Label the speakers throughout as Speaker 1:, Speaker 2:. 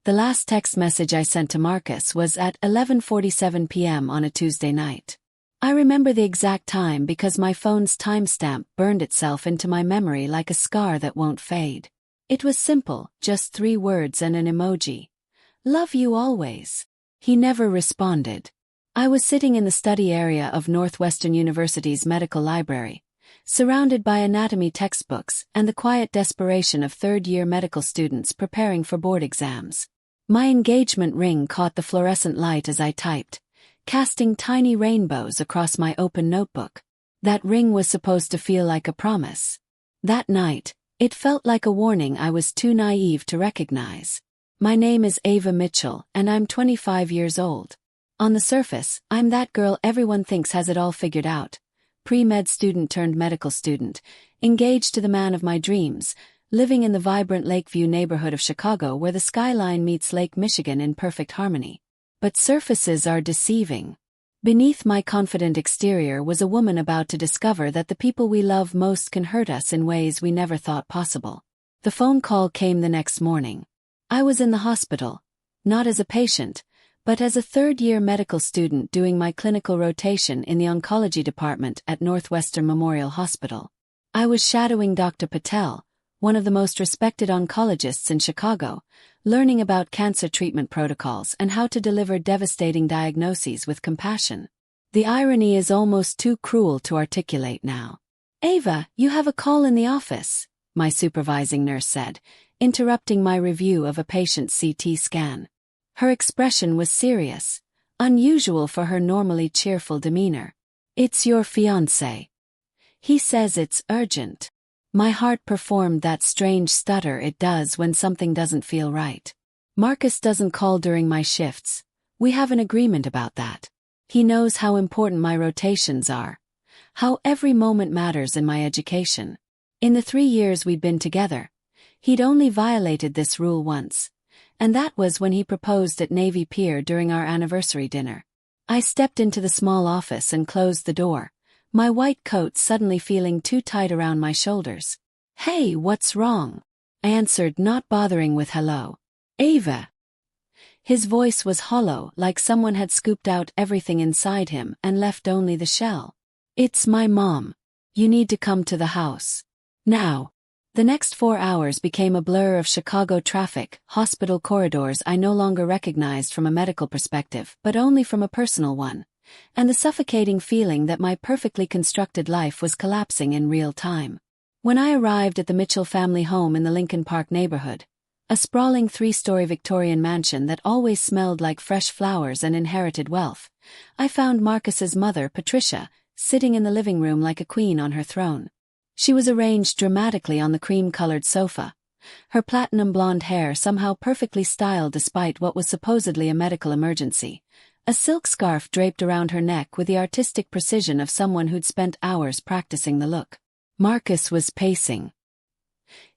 Speaker 1: The last text message I sent to Marcus was at 11:47 p.m. on a Tuesday night. I remember the exact time because my phone's timestamp burned itself into my memory like a scar that won't fade. It was simple, just 3 words and an emoji. Love you always. He never responded. I was sitting in the study area of Northwestern University's medical library, surrounded by anatomy textbooks and the quiet desperation of third-year medical students preparing for board exams. My engagement ring caught the fluorescent light as I typed, casting tiny rainbows across my open notebook. That ring was supposed to feel like a promise. That night, it felt like a warning I was too naive to recognize. My name is Ava Mitchell, and I'm 25 years old. On the surface, I'm that girl everyone thinks has it all figured out. Pre-med student turned medical student, engaged to the man of my dreams, living in the vibrant Lakeview neighborhood of Chicago where the skyline meets Lake Michigan in perfect harmony. But surfaces are deceiving. Beneath my confident exterior was a woman about to discover that the people we love most can hurt us in ways we never thought possible. The phone call came the next morning. I was in the hospital, not as a patient, but as a third-year medical student doing my clinical rotation in the oncology department at Northwestern Memorial Hospital. I was shadowing Dr. Patel, one of the most respected oncologists in Chicago, learning about cancer treatment protocols and how to deliver devastating diagnoses with compassion. The irony is almost too cruel to articulate now. Ava, you have a call in the office, my supervising nurse said, interrupting my review of a patient's CT scan. Her expression was serious, unusual for her normally cheerful demeanor. It's your fiancé. He says it's urgent. My heart performed that strange stutter it does when something doesn't feel right. Marcus doesn't call during my shifts. We have an agreement about that. He knows how important my rotations are, how every moment matters in my education. In the 3 years we'd been together, he'd only violated this rule once, and that was when he proposed at Navy Pier during our anniversary dinner. I stepped into the small office and closed the door, my white coat suddenly feeling too tight around my shoulders. Hey, what's wrong? I answered, not bothering with hello. Ava. His voice was hollow, like someone had scooped out everything inside him and left only the shell. It's my mom. You need to come to the house. Now. The next 4 hours became a blur of Chicago traffic, hospital corridors I no longer recognized from a medical perspective, but only from a personal one, and the suffocating feeling that my perfectly constructed life was collapsing in real time. When I arrived at the Mitchell family home in the Lincoln Park neighborhood, a sprawling 3-story Victorian mansion that always smelled like fresh flowers and inherited wealth, I found Marcus's mother, Patricia, sitting in the living room like a queen on her throne. She was arranged dramatically on the cream-colored sofa, her platinum blonde hair somehow perfectly styled despite what was supposedly a medical emergency, a silk scarf draped around her neck with the artistic precision of someone who'd spent hours practicing the look. Marcus was pacing.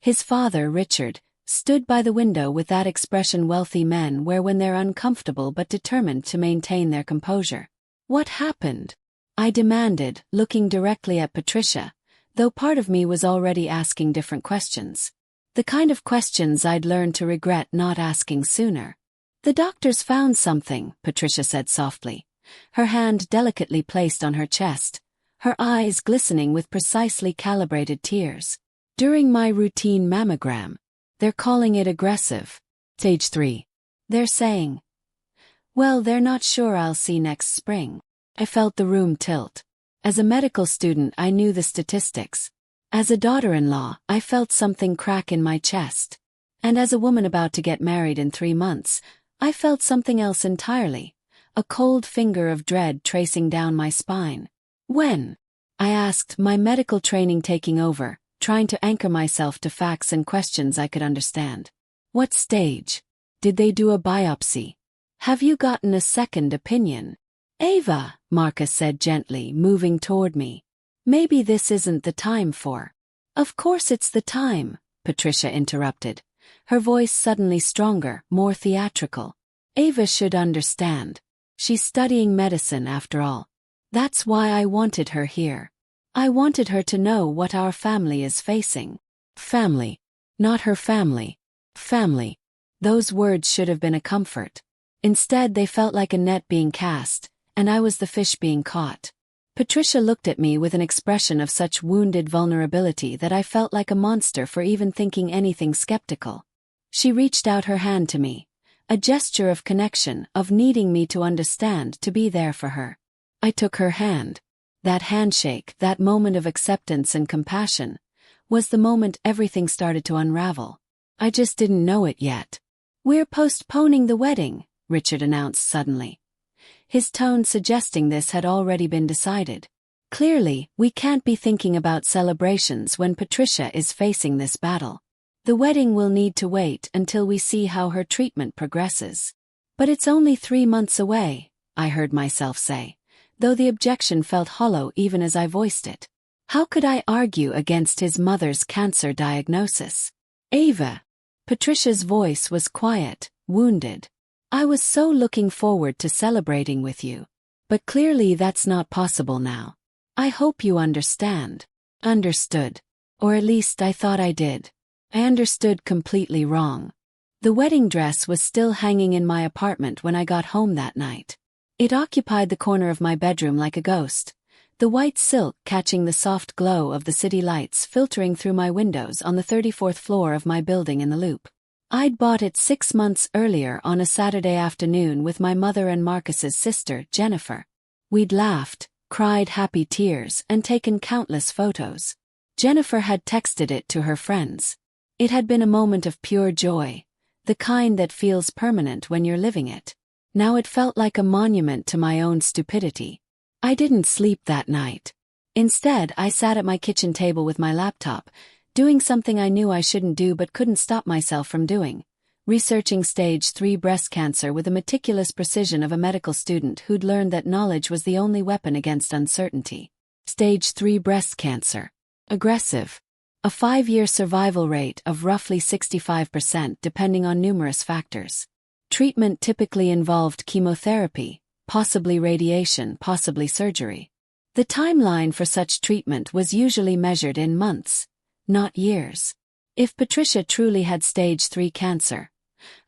Speaker 1: His father, Richard, stood by the window with that expression wealthy men wear when they're uncomfortable but determined to maintain their composure. What happened? I demanded, looking directly at Patricia, though part of me was already asking different questions. The kind of questions I'd learned to regret not asking sooner. The doctors found something, Patricia said softly, her hand delicately placed on her chest, her eyes glistening with precisely calibrated tears. During my routine mammogram. They're calling it aggressive. Stage 3. They're saying. Well, they're not sure I'll see next spring. I felt the room tilt. As a medical student, I knew the statistics. As a daughter-in-law, I felt something crack in my chest. And as a woman about to get married in 3 months, I felt something else entirely. A cold finger of dread tracing down my spine. When? I asked, my medical training taking over, trying to anchor myself to facts and questions I could understand. What stage? Did they do a biopsy? Have you gotten a second opinion? Ava, Marcus said gently, moving toward me. Maybe this isn't the time for. Of course it's the time, Patricia interrupted, her voice suddenly stronger, more theatrical. Ava should understand. She's studying medicine after all. That's why I wanted her here. I wanted her to know what our family is facing. Family. Not her family. Family. Those words should have been a comfort. Instead, they felt like a net being cast, and I was the fish being caught. Patricia looked at me with an expression of such wounded vulnerability that I felt like a monster for even thinking anything skeptical. She reached out her hand to me, a gesture of connection, of needing me to understand, to be there for her. I took her hand. That handshake, that moment of acceptance and compassion, was the moment everything started to unravel. I just didn't know it yet. "We're postponing the wedding," Richard announced suddenly. His tone suggesting this had already been decided. Clearly, we can't be thinking about celebrations when Patricia is facing this battle. The wedding will need to wait until we see how her treatment progresses. "But it's only 3 months away," I heard myself say, though the objection felt hollow even as I voiced it. How could I argue against his mother's cancer diagnosis? "Ava." Patricia's voice was quiet, wounded. "I was so looking forward to celebrating with you. But clearly that's not possible now. I hope you understand." Understood. Or at least I thought I did. I understood completely wrong. The wedding dress was still hanging in my apartment when I got home that night. It occupied the corner of my bedroom like a ghost, the white silk catching the soft glow of the city lights filtering through my windows on the 34th floor of my building in the Loop. I'd bought it 6 months earlier on a Saturday afternoon with my mother and Marcus's sister, Jennifer. We'd laughed, cried happy tears, and taken countless photos. Jennifer had texted it to her friends. It had been a moment of pure joy, the kind that feels permanent when you're living it. Now it felt like a monument to my own stupidity. I didn't sleep that night. Instead, I sat at my kitchen table with my laptop, doing something I knew I shouldn't do but couldn't stop myself from doing, researching stage 3 breast cancer with the meticulous precision of a medical student who'd learned that knowledge was the only weapon against uncertainty. Stage 3 breast cancer. Aggressive. A 5-year survival rate of roughly 65% depending on numerous factors. Treatment typically involved chemotherapy, possibly radiation, possibly surgery. The timeline for such treatment was usually measured in months, not years. If Patricia truly had stage 3 cancer,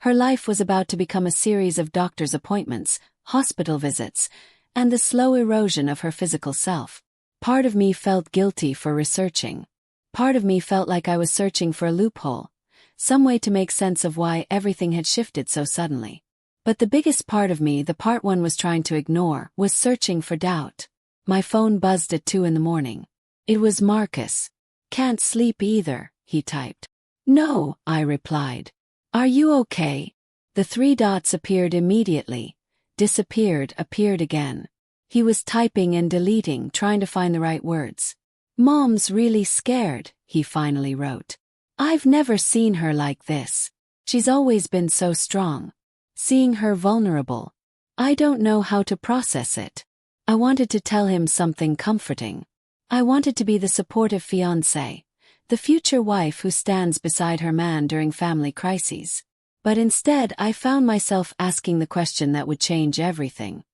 Speaker 1: her life was about to become a series of doctor's appointments, hospital visits, and the slow erosion of her physical self. Part of me felt guilty for researching. Part of me felt like I was searching for a loophole, some way to make sense of why everything had shifted so suddenly. But the biggest part of me, the part one was trying to ignore, was searching for doubt. My phone buzzed at 2 in the morning. It was Marcus. "Can't sleep either," he typed. "No," I replied. "Are you okay?" The 3 dots appeared immediately, disappeared, appeared again. He was typing and deleting, trying to find the right words. "Mom's really scared," he finally wrote. "I've never seen her like this. She's always been so strong. Seeing her vulnerable, I don't know how to process it." I wanted to tell him something comforting. I wanted to be the supportive fiancé, the future wife who stands beside her man during family crises. But instead I found myself asking the question that would change everything.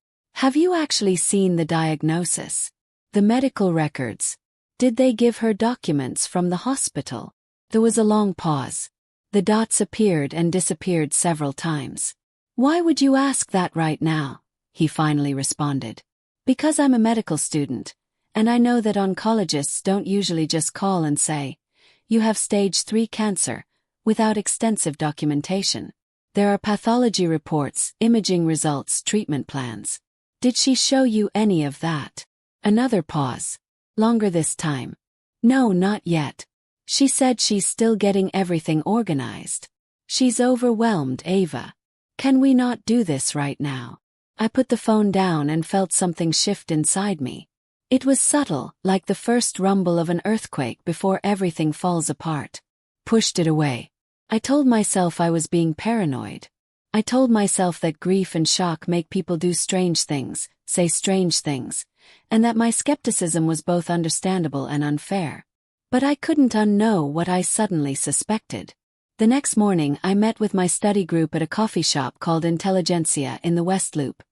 Speaker 1: "Have you actually seen the diagnosis? The medical records? Did they give her documents from the hospital?" There was a long pause. The dots appeared and disappeared several times. "Why would you ask that right now?" he finally responded. "Because I'm a medical student, and I know that oncologists don't usually just call and say, 'You have stage 3 cancer,' without extensive documentation. There are pathology reports, imaging results, treatment plans. Did she show you any of that?" Another pause. Longer this time. "No, not yet. She said she's still getting everything organized. She's overwhelmed, Ava. Can we not do this right now?" I put the phone down and felt something shift inside me. It was subtle, like the first rumble of an earthquake before everything falls apart. Pushed it away. I told myself I was being paranoid. I told myself that grief and shock make people do strange things, say strange things, and that my skepticism was both understandable and unfair. But I couldn't unknow what I suddenly suspected. The next morning I met with my study group at a coffee shop called Intelligentsia in the West Loop,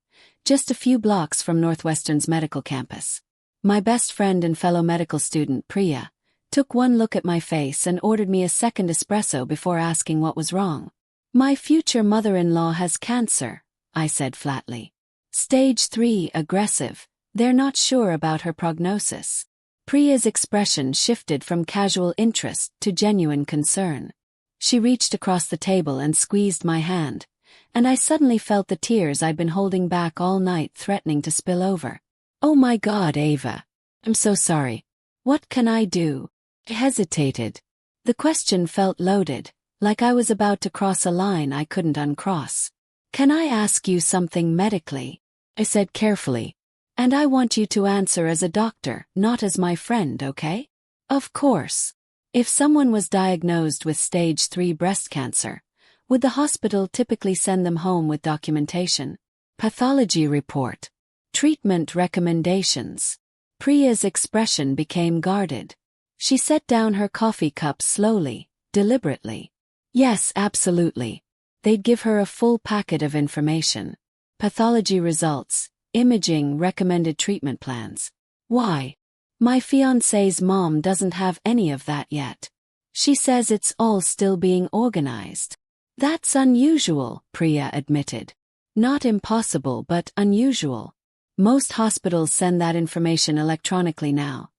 Speaker 1: just a few blocks from Northwestern's medical campus. My best friend and fellow medical student, Priya, took one look at my face and ordered me a second espresso before asking what was wrong. My future mother-in-law has cancer, I said flatly. Stage 3 aggressive. They're not sure about her prognosis. Priya's expression shifted from casual interest to genuine concern. She reached across the table and squeezed my hand, and I suddenly felt the tears I'd been holding back all night threatening to spill over. Oh my God, Ava. I'm so sorry. What can I do? I hesitated. The question felt loaded, like I was about to cross a line I couldn't uncross. Can I ask you something medically? I said carefully. And I want you to answer as a doctor, not as my friend, okay? Of course. If someone was diagnosed with stage 3 breast cancer, would the hospital typically send them home with documentation, pathology report, treatment recommendations? Priya's expression became guarded. She set down her coffee cup slowly, deliberately. Yes, absolutely. They'd give her a full packet of information. Pathology results, imaging, recommended treatment plans. Why? My fiancé's mom doesn't have any of that yet. She says it's all still being organized. That's unusual, Priya admitted. Not impossible, but unusual. Most hospitals send that information electronically now,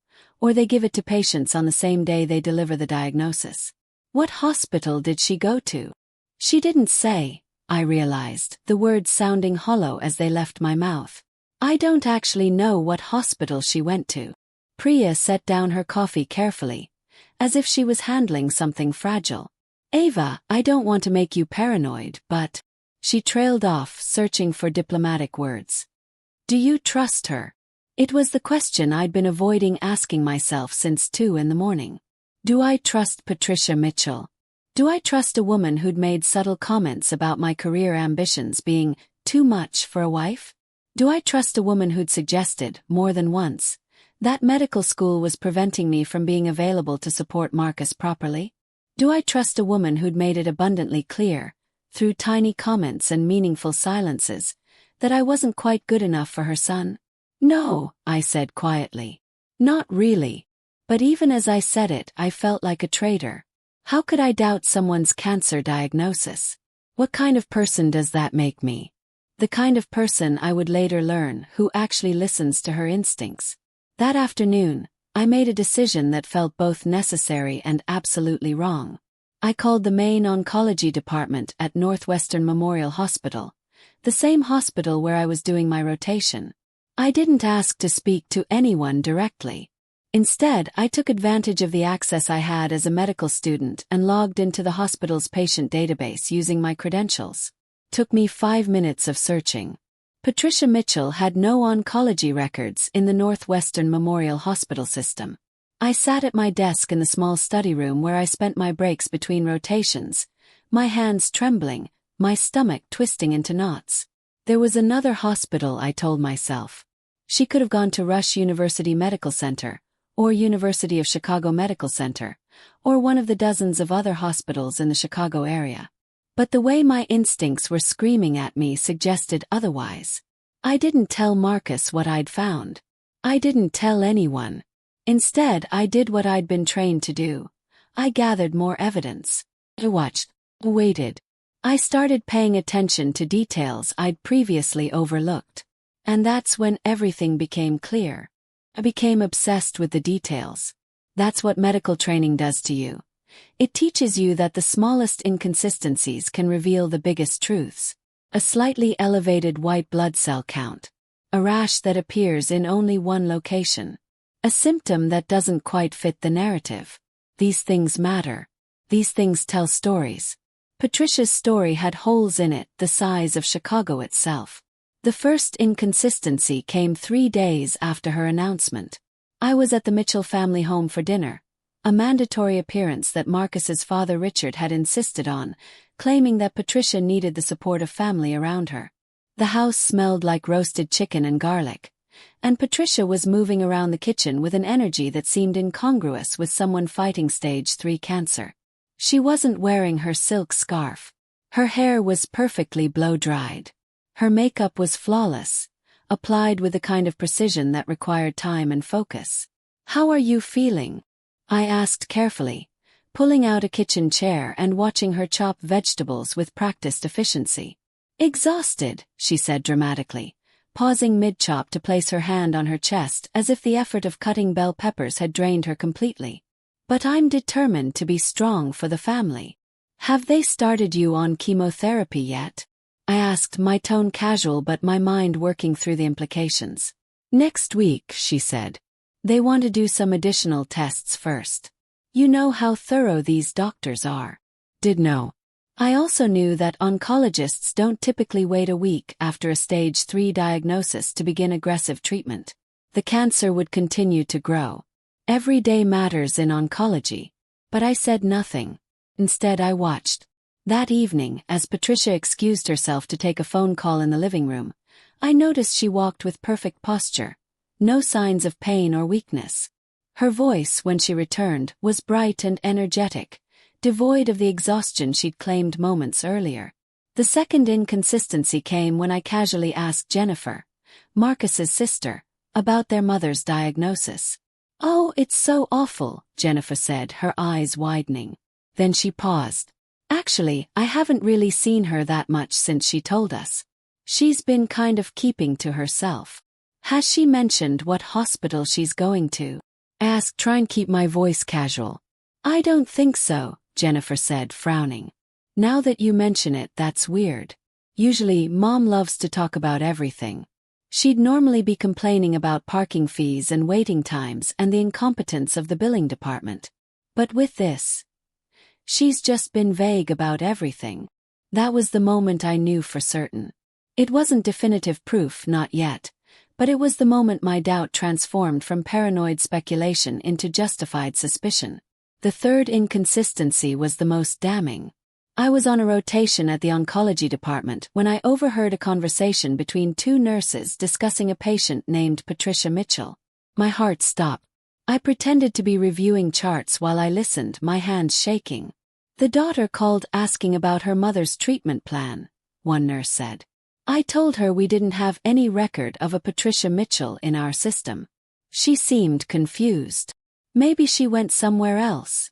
Speaker 1: or they give it to patients on the same day they deliver the diagnosis. What hospital did she go to? She didn't say, I realized, the words sounding hollow as they left my mouth. I don't actually know what hospital she went to. Priya set down her coffee carefully, as if she was handling something fragile. Ava, I don't want to make you paranoid, but... She trailed off, searching for diplomatic words. Do you trust her? It was the question I'd been avoiding asking myself since 2 a.m. Do I trust Patricia Mitchell? Do I trust a woman who'd made subtle comments about my career ambitions being too much for a wife? Do I trust a woman who'd suggested, more than once, that medical school was preventing me from being available to support Marcus properly? Do I trust a woman who'd made it abundantly clear, through tiny comments and meaningful silences, that I wasn't quite good enough for her son? No, I said quietly. Not really. But even as I said it, I felt like a traitor. How could I doubt someone's cancer diagnosis? What kind of person does that make me? The kind of person I would later learn who actually listens to her instincts. That afternoon, I made a decision that felt both necessary and absolutely wrong. I called the main oncology department at Northwestern Memorial Hospital, the same hospital where I was doing my rotation. I didn't ask to speak to anyone directly. Instead, I took advantage of the access I had as a medical student and logged into the hospital's patient database using my credentials. Took me 5 minutes of searching. Patricia Mitchell had no oncology records in the Northwestern Memorial Hospital system. I sat at my desk in the small study room where I spent my breaks between rotations, my hands trembling, my stomach twisting into knots. There was another hospital, I told myself. She could have gone to Rush University Medical Center, or University of Chicago Medical Center, or one of the dozens of other hospitals in the Chicago area. But the way my instincts were screaming at me suggested otherwise. I didn't tell Marcus what I'd found. I didn't tell anyone. Instead, I did what I'd been trained to do. I gathered more evidence. I watched, waited. I started paying attention to details I'd previously overlooked. And that's when everything became clear. I became obsessed with the details. That's what medical training does to you. It teaches you that the smallest inconsistencies can reveal the biggest truths. A slightly elevated white blood cell count. A rash that appears in only one location. A symptom that doesn't quite fit the narrative. These things matter. These things tell stories. Patricia's story had holes in it the size of Chicago itself. The first inconsistency came 3 days after her announcement. I was at the Mitchell family home for dinner, a mandatory appearance that Marcus's father Richard had insisted on, claiming that Patricia needed the support of family around her. The house smelled like roasted chicken and garlic, and Patricia was moving around the kitchen with an energy that seemed incongruous with someone fighting stage 3 cancer. She wasn't wearing her silk scarf. Her hair was perfectly blow-dried. Her makeup was flawless, applied with the kind of precision that required time and focus. "How are you feeling?" I asked carefully, pulling out a kitchen chair and watching her chop vegetables with practiced efficiency. "Exhausted," she said dramatically, pausing mid-chop to place her hand on her chest as if the effort of cutting bell peppers had drained her completely. "But I'm determined to be strong for the family." "Have they started you on chemotherapy yet?" I asked, my tone casual but my mind working through the implications. "Next week," she said. "They want to do some additional tests first. You know how thorough these doctors are." Did know. I also knew that oncologists don't typically wait a week after a stage 3 diagnosis to begin aggressive treatment. The cancer would continue to grow. Every day matters in oncology. But I said nothing. Instead, I watched. That evening, as Patricia excused herself to take a phone call in the living room, I noticed she walked with perfect posture. No signs of pain or weakness. Her voice, when she returned, was bright and energetic, devoid of the exhaustion she'd claimed moments earlier. The second inconsistency came when I casually asked Jennifer, Marcus's sister, about their mother's diagnosis. "Oh, it's so awful," Jennifer said, her eyes widening. Then she paused. "Actually, I haven't really seen her that much since she told us. She's been kind of keeping to herself." "Has she mentioned what hospital she's going to?" I asked, trying to keep my voice casual. "I don't think so," Jennifer said, frowning. "Now that you mention it, that's weird. Usually, Mom loves to talk about everything. She'd normally be complaining about parking fees and waiting times and the incompetence of the billing department. But with this, she's just been vague about everything." That was the moment I knew for certain. It wasn't definitive proof, not yet, but it was the moment my doubt transformed from paranoid speculation into justified suspicion. The third inconsistency was the most damning. I was on a rotation at the oncology department when I overheard a conversation between two nurses discussing a patient named Patricia Mitchell. My heart stopped. I pretended to be reviewing charts while I listened, my hands shaking. "The daughter called asking about her mother's treatment plan," one nurse said. "I told her we didn't have any record of a Patricia Mitchell in our system." She seemed confused. "Maybe she went somewhere else,"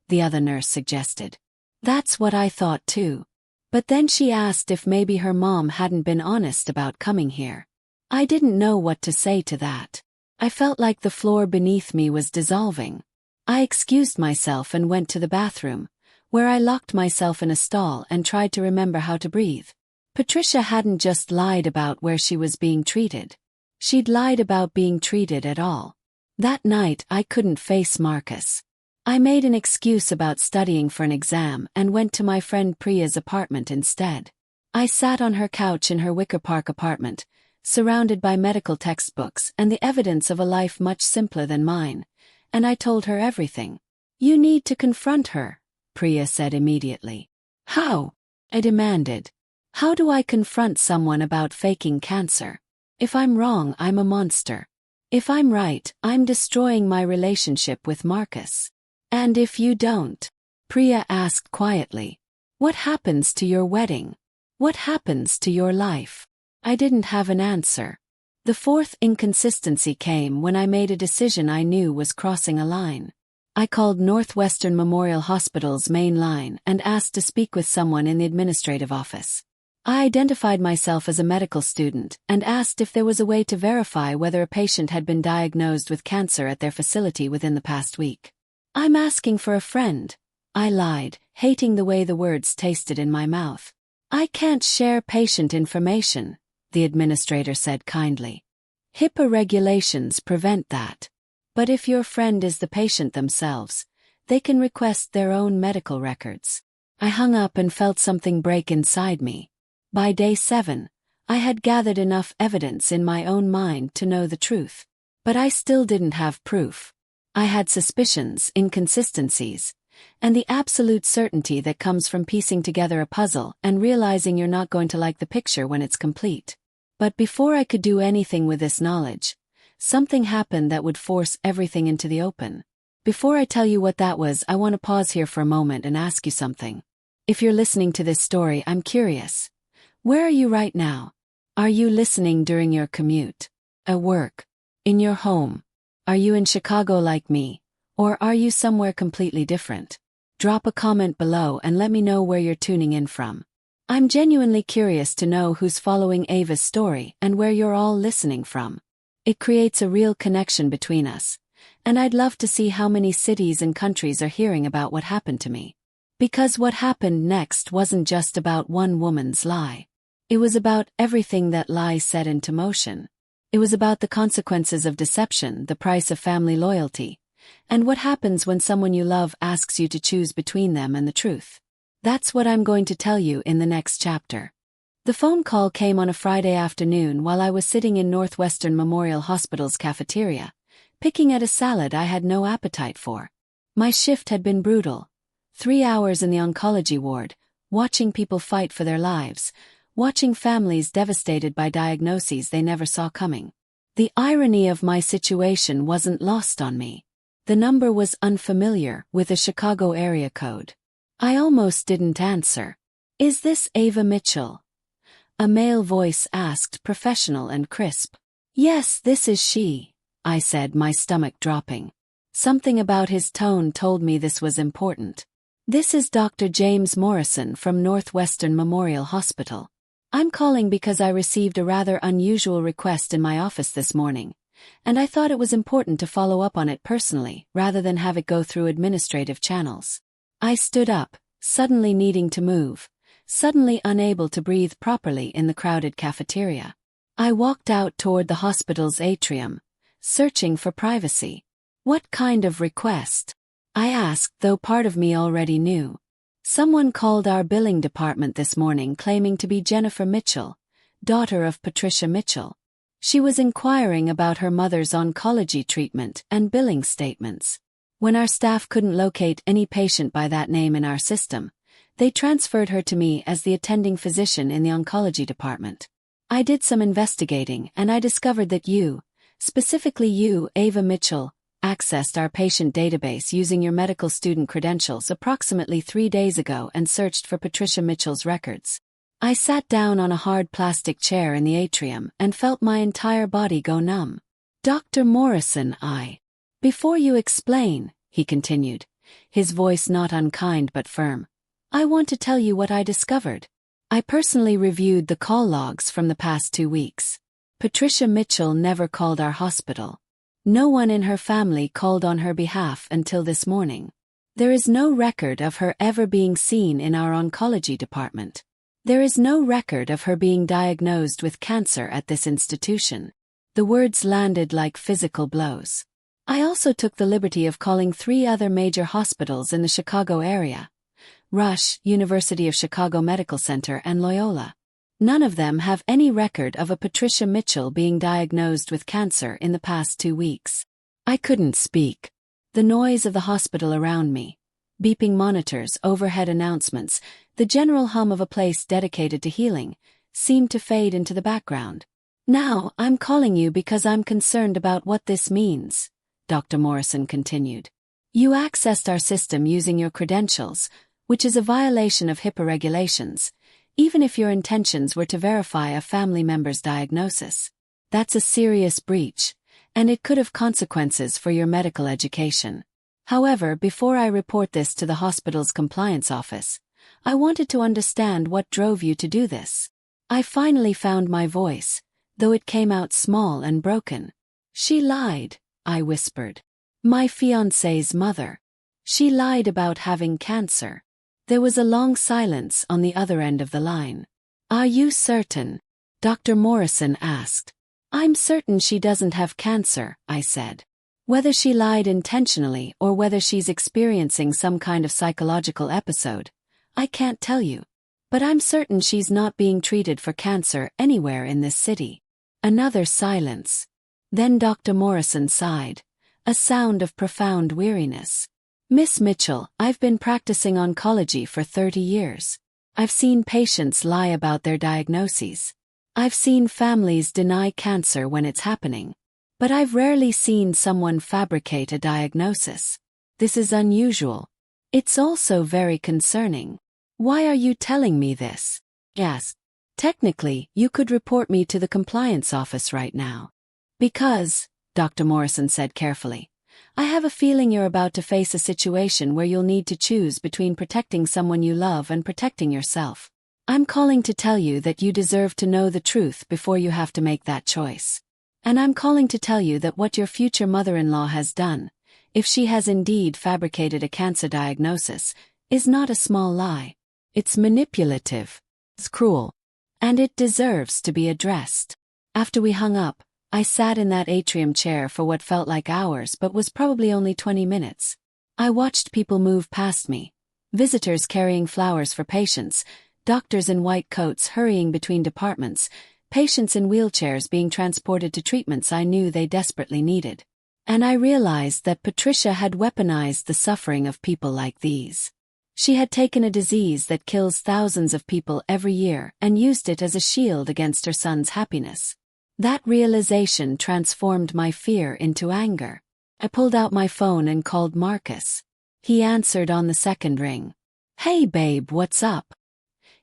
Speaker 1: the other nurse suggested. That's what I thought too. But then she asked if maybe her mom hadn't been honest about coming here. I didn't know what to say to that. I felt like the floor beneath me was dissolving. I excused myself and went to the bathroom, where I locked myself in a stall and tried to remember how to breathe. Patricia hadn't just lied about where she was being treated. She'd lied about being treated at all. That night I couldn't face Marcus. I made an excuse about studying for an exam and went to my friend Priya's apartment instead. I sat on her couch in her Wicker Park apartment, surrounded by medical textbooks and the evidence of a life much simpler than mine, and I told her everything. "You need to confront her," Priya said immediately. "How?" I demanded. "How do I confront someone about faking cancer? If I'm wrong, I'm a monster. If I'm right, I'm destroying my relationship with Marcus. And if you don't?" Priya asked quietly. "What happens to your wedding? What happens to your life?" I didn't have an answer. The fourth inconsistency came when I made a decision I knew was crossing a line. I called Northwestern Memorial Hospital's main line and asked to speak with someone in the administrative office. I identified myself as a medical student and asked if there was a way to verify whether a patient had been diagnosed with cancer at their facility within the past week. "I'm asking for a friend," I lied, hating the way the words tasted in my mouth. "I can't share patient information," the administrator said kindly. "HIPAA regulations prevent that. But if your friend is the patient themselves, they can request their own medical records." I hung up and felt something break inside me. By day 7, I had gathered enough evidence in my own mind to know the truth. But I still didn't have proof. I had suspicions, inconsistencies, and the absolute certainty that comes from piecing together a puzzle and realizing you're not going to like the picture when it's complete. But before I could do anything with this knowledge, something happened that would force everything into the open. Before I tell you what that was, I want to pause here for a moment and ask you something. If you're listening to this story, I'm curious. Where are you right now? Are you listening during your commute? At work? In your home? Are you in Chicago like me? Or are you somewhere completely different? Drop a comment below and let me know where you're tuning in from. I'm genuinely curious to know who's following Ava's story and where you're all listening from. It creates a real connection between us, and I'd love to see how many cities and countries are hearing about what happened to me. Because what happened next wasn't just about one woman's lie. It was about everything that lie set into motion. It was about the consequences of deception, the price of family loyalty, and what happens when someone you love asks you to choose between them and the truth. That's what I'm going to tell you in the next chapter. The phone call came on a Friday afternoon while I was sitting in Northwestern Memorial Hospital's cafeteria, picking at a salad I had no appetite for. My shift had been brutal. 3 hours in the oncology ward, watching people fight for their lives, watching families devastated by diagnoses they never saw coming. The irony of my situation wasn't lost on me. The number was unfamiliar, with a Chicago area code. I almost didn't answer. "Is this Ava Mitchell?" A male voice asked, professional and crisp. "Yes, this is she," I said, my stomach dropping. Something about his tone told me this was important. "This is Dr. James Morrison from Northwestern Memorial Hospital. I'm calling because I received a rather unusual request in my office this morning, and I thought it was important to follow up on it personally rather than have it go through administrative channels." I stood up, suddenly needing to move, suddenly unable to breathe properly in the crowded cafeteria. I walked out toward the hospital's atrium, searching for privacy. "What kind of request?" I asked, though part of me already knew. "Someone called our billing department this morning claiming to be Jennifer Mitchell, daughter of Patricia Mitchell. She was inquiring about her mother's oncology treatment and billing statements. When our staff couldn't locate any patient by that name in our system, they transferred her to me as the attending physician in the oncology department. I did some investigating and I discovered that you, specifically you, Ava Mitchell, accessed our patient database using your medical student credentials approximately 3 days ago and searched for Patricia Mitchell's records." I sat down on a hard plastic chair in the atrium and felt my entire body go numb. "Dr. Morrison, Before you explain," he continued, his voice not unkind but firm, "I want to tell you what I discovered. I personally reviewed the call logs from the past 2 weeks. Patricia Mitchell never called our hospital. No one in her family called on her behalf until this morning. There is no record of her ever being seen in our oncology department. There is no record of her being diagnosed with cancer at this institution." The words landed like physical blows. I also took the liberty of calling 3 other major hospitals in the Chicago area: Rush, University of Chicago Medical Center, and Loyola. None of them have any record of a Patricia Mitchell being diagnosed with cancer in the past 2 weeks. I couldn't speak. The noise of the hospital around me, beeping monitors, overhead announcements, the general hum of a place dedicated to healing, seemed to fade into the background. "Now, I'm calling you because I'm concerned about what this means," Dr. Morrison continued. "You accessed our system using your credentials, which is a violation of HIPAA regulations, even if your intentions were to verify a family member's diagnosis. That's a serious breach, and it could have consequences for your medical education. However, before I report this to the hospital's compliance office, I wanted to understand what drove you to do this." I finally found my voice, though it came out small and broken. "She lied," I whispered. "My fiancé's mother. She lied about having cancer." There was a long silence on the other end of the line. "Are you certain?" Dr. Morrison asked. "I'm certain she doesn't have cancer," I said. "Whether she lied intentionally or whether she's experiencing some kind of psychological episode, I can't tell you. But I'm certain she's not being treated for cancer anywhere in this city." Another silence. Then Dr. Morrison sighed, a sound of profound weariness. "Miss Mitchell, I've been practicing oncology for 30 years. I've seen patients lie about their diagnoses. I've seen families deny cancer when it's happening. But I've rarely seen someone fabricate a diagnosis. This is unusual. It's also very concerning. Why are you telling me this?" "Yes. Technically, you could report me to the compliance office right now." "Because," Dr. Morrison said carefully, I have a feeling you're about to face a situation where you'll need to choose between protecting someone you love and protecting yourself. I'm calling to tell you that you deserve to know the truth before you have to make that choice. And I'm calling to tell you that what your future mother-in-law has done, if she has indeed fabricated a cancer diagnosis, is not a small lie. It's manipulative. It's cruel. And it deserves to be addressed. After we hung up, I sat in that atrium chair for what felt like hours but was probably only 20 minutes. I watched people move past me. Visitors carrying flowers for patients, doctors in white coats hurrying between departments, patients in wheelchairs being transported to treatments I knew they desperately needed. And I realized that Patricia had weaponized the suffering of people like these. She had taken a disease that kills thousands of people every year and used it as a shield against her son's happiness. That realization transformed my fear into anger. I pulled out my phone and called Marcus. He answered on the second ring. "Hey babe, what's up?"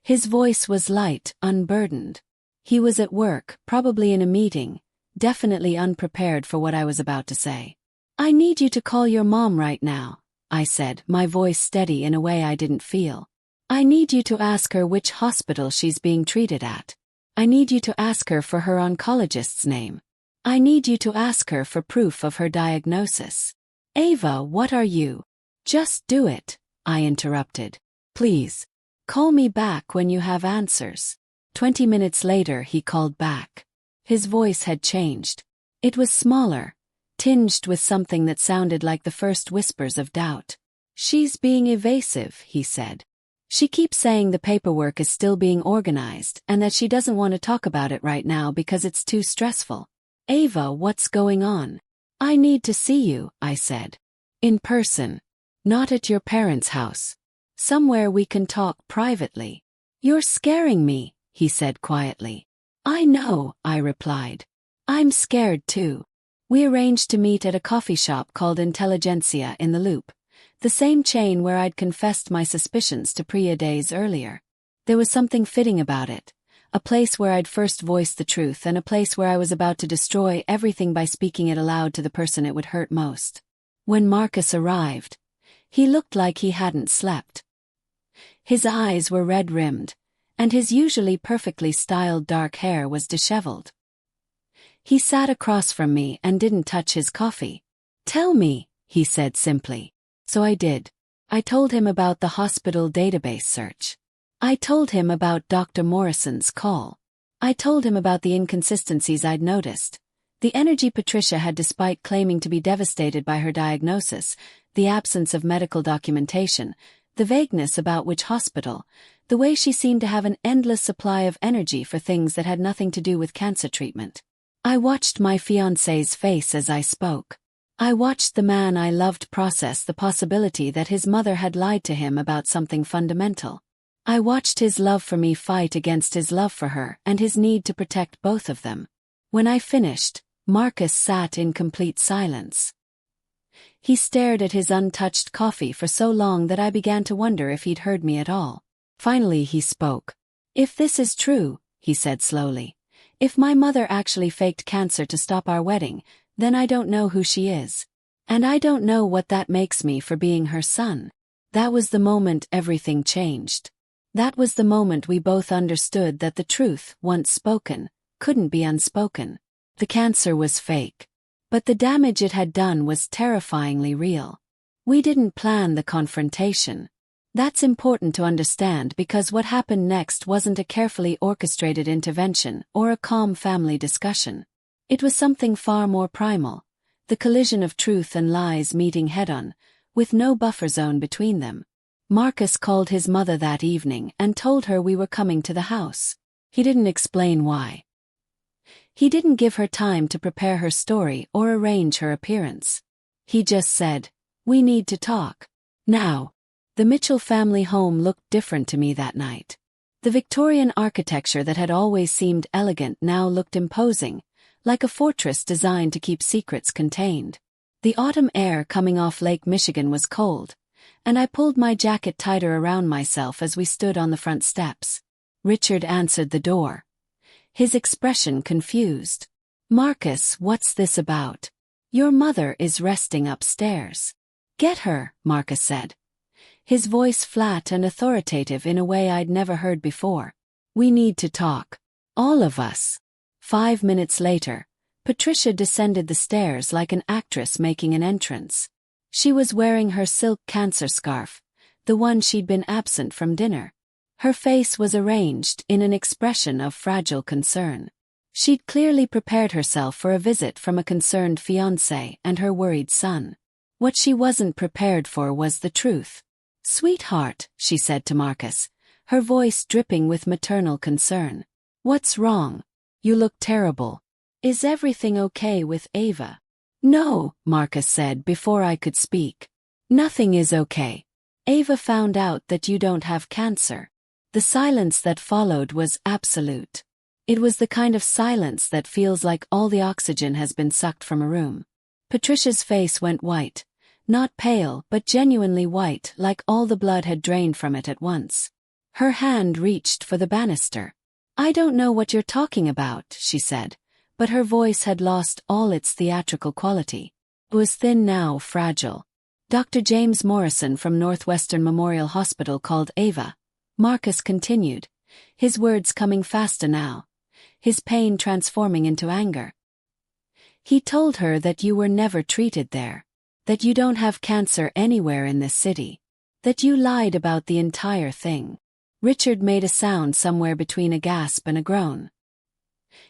Speaker 1: His voice was light, unburdened. He was at work, probably in a meeting, definitely unprepared for what I was about to say. "I need you to call your mom right now," I said, my voice steady in a way I didn't feel. "I need you to ask her which hospital she's being treated at. I need you to ask her for her oncologist's name. I need you to ask her for proof of her diagnosis." "Ava, what are you?" "Just do it," I interrupted. "Please. Call me back when you have answers." 20 minutes later he called back. His voice had changed. It was smaller, tinged with something that sounded like the first whispers of doubt. "She's being evasive," he said. "She keeps saying the paperwork is still being organized and that she doesn't want to talk about it right now because it's too stressful." "Ava, what's going on?" "I need to see you," I said. "In person. Not at your parents' house. Somewhere we can talk privately." "You're scaring me," he said quietly. "I know," I replied. "I'm scared too." We arranged to meet at a coffee shop called Intelligentsia in the Loop, the same chain where I'd confessed my suspicions to Priya days earlier. There was something fitting about it, a place where I'd first voiced the truth and a place where I was about to destroy everything by speaking it aloud to the person it would hurt most. When Marcus arrived, he looked like he hadn't slept. His eyes were red-rimmed, and his usually perfectly styled dark hair was disheveled. He sat across from me and didn't touch his coffee. "Tell me," he said simply. So I did. I told him about the hospital database search. I told him about Dr. Morrison's call. I told him about the inconsistencies I'd noticed, the energy Patricia had despite claiming to be devastated by her diagnosis, the absence of medical documentation, the vagueness about which hospital, the way she seemed to have an endless supply of energy for things that had nothing to do with cancer treatment. I watched my fiancé's face as I spoke. I watched the man I loved process the possibility that his mother had lied to him about something fundamental. I watched his love for me fight against his love for her and his need to protect both of them. When I finished, Marcus sat in complete silence. He stared at his untouched coffee for so long that I began to wonder if he'd heard me at all. Finally he spoke. "If this is true," he said slowly, "if my mother actually faked cancer to stop our wedding, then I don't know who she is. And I don't know what that makes me for being her son." That was the moment everything changed. That was the moment we both understood that the truth, once spoken, couldn't be unspoken. The cancer was fake. But the damage it had done was terrifyingly real. We didn't plan the confrontation. That's important to understand because what happened next wasn't a carefully orchestrated intervention or a calm family discussion. It was something far more primal, the collision of truth and lies meeting head-on, with no buffer zone between them. Marcus called his mother that evening and told her we were coming to the house. He didn't explain why. He didn't give her time to prepare her story or arrange her appearance. He just said, "We need to talk. Now." The Mitchell family home looked different to me that night. The Victorian architecture that had always seemed elegant now looked imposing, like a fortress designed to keep secrets contained. The autumn air coming off Lake Michigan was cold, and I pulled my jacket tighter around myself as we stood on the front steps. Richard answered the door, his expression confused. "Marcus, what's this about?" Your mother is resting upstairs. Get her, Marcus said. His voice flat and authoritative in a way I'd never heard before. We need to talk. All of us. 5 minutes later, Patricia descended the stairs like an actress making an entrance. She was wearing her silk cancer scarf, the one she'd been absent from dinner. Her face was arranged in an expression of fragile concern. She'd clearly prepared herself for a visit from a concerned fiancé and her worried son. What she wasn't prepared for was the truth. "Sweetheart," she said to Marcus, her voice dripping with maternal concern. "What's wrong? You look terrible. Is everything okay with Ava?" "No," Marcus said before I could speak. "Nothing is okay. Ava found out that you don't have cancer." The silence that followed was absolute. It was the kind of silence that feels like all the oxygen has been sucked from a room. Patricia's face went white. Not pale, but genuinely white, like all the blood had drained from it at once. Her hand reached for the banister. "I don't know what you're talking about," she said, but her voice had lost all its theatrical quality. It was thin now, fragile. "Dr. James Morrison from Northwestern Memorial Hospital called Ava," Marcus continued, his words coming faster now, his pain transforming into anger. "He told her that you were never treated there. That you don't have cancer anywhere in this city. That you lied about the entire thing." Richard made a sound somewhere between a gasp and a groan.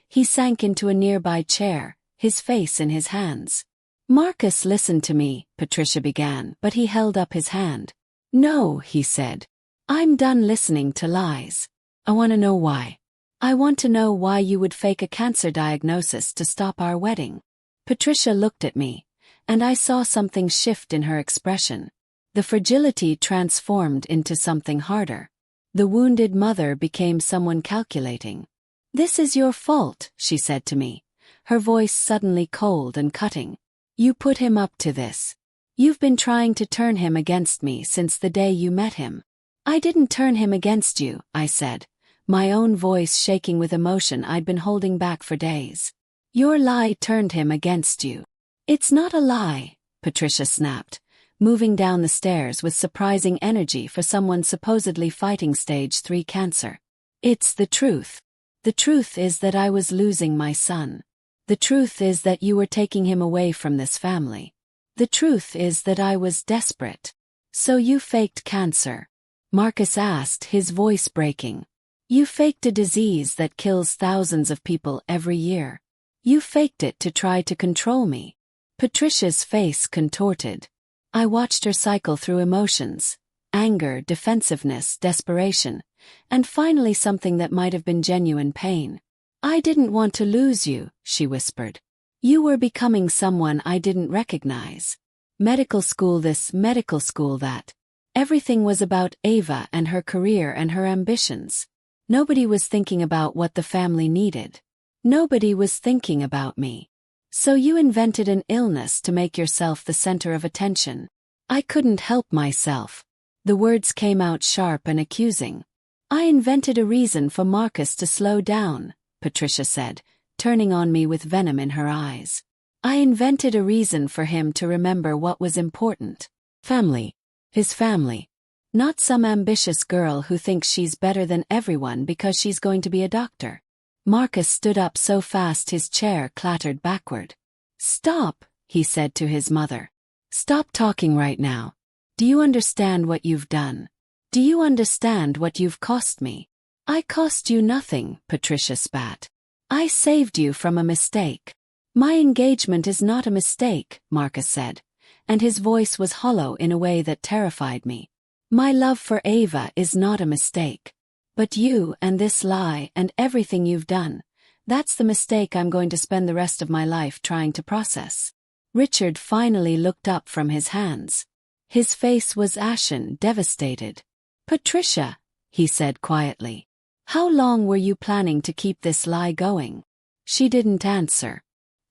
Speaker 1: He sank into a nearby chair, his face in his hands. "Marcus, listen to me," Patricia began, but he held up his hand. "No," he said. "I'm done listening to lies. I want to know why. I want to know why you would fake a cancer diagnosis to stop our wedding." Patricia looked at me, and I saw something shift in her expression. The fragility transformed into something harder. The wounded mother became someone calculating. "This is your fault," she said to me, her voice suddenly cold and cutting. "You put him up to this. You've been trying to turn him against me since the day you met him." "I didn't turn him against you," I said, my own voice shaking with emotion I'd been holding back for days. "Your lie turned him against you." "It's not a lie," Patricia snapped, moving down the stairs with surprising energy for someone supposedly fighting stage 3 cancer. "It's the truth. The truth is that I was losing my son. The truth is that you were taking him away from this family. The truth is that I was desperate." "So you faked cancer?" Marcus asked, his voice breaking. "You faked a disease that kills thousands of people every year. You faked it to try to control me." Patricia's face contorted. I watched her cycle through emotions: anger, defensiveness, desperation, and finally something that might have been genuine pain. "I didn't want to lose you," she whispered. "You were becoming someone I didn't recognize. Medical school this, medical school that. Everything was about Ava and her career and her ambitions. Nobody was thinking about what the family needed. Nobody was thinking about me. So you invented an illness to make yourself the center of attention." I couldn't help myself. The words came out sharp and accusing. "I invented a reason for Marcus to slow down," Patricia said, turning on me with venom in her eyes. "I invented a reason for him to remember what was important. Family. His family. Not some ambitious girl who thinks she's better than everyone because she's going to be a doctor." Marcus stood up so fast his chair clattered backward. "Stop," he said to his mother. "Stop talking right now. Do you understand what you've done? Do you understand what you've cost me?" "I cost you nothing," Patricia spat. "I saved you from a mistake." "My engagement is not a mistake," Marcus said, and his voice was hollow in a way that terrified me. "My love for Ava is not a mistake. But you and this lie and everything you've done, that's the mistake I'm going to spend the rest of my life trying to process." Richard finally looked up from his hands. His face was ashen, devastated. "Patricia," he said quietly, "how long were you planning to keep this lie going?" She didn't answer.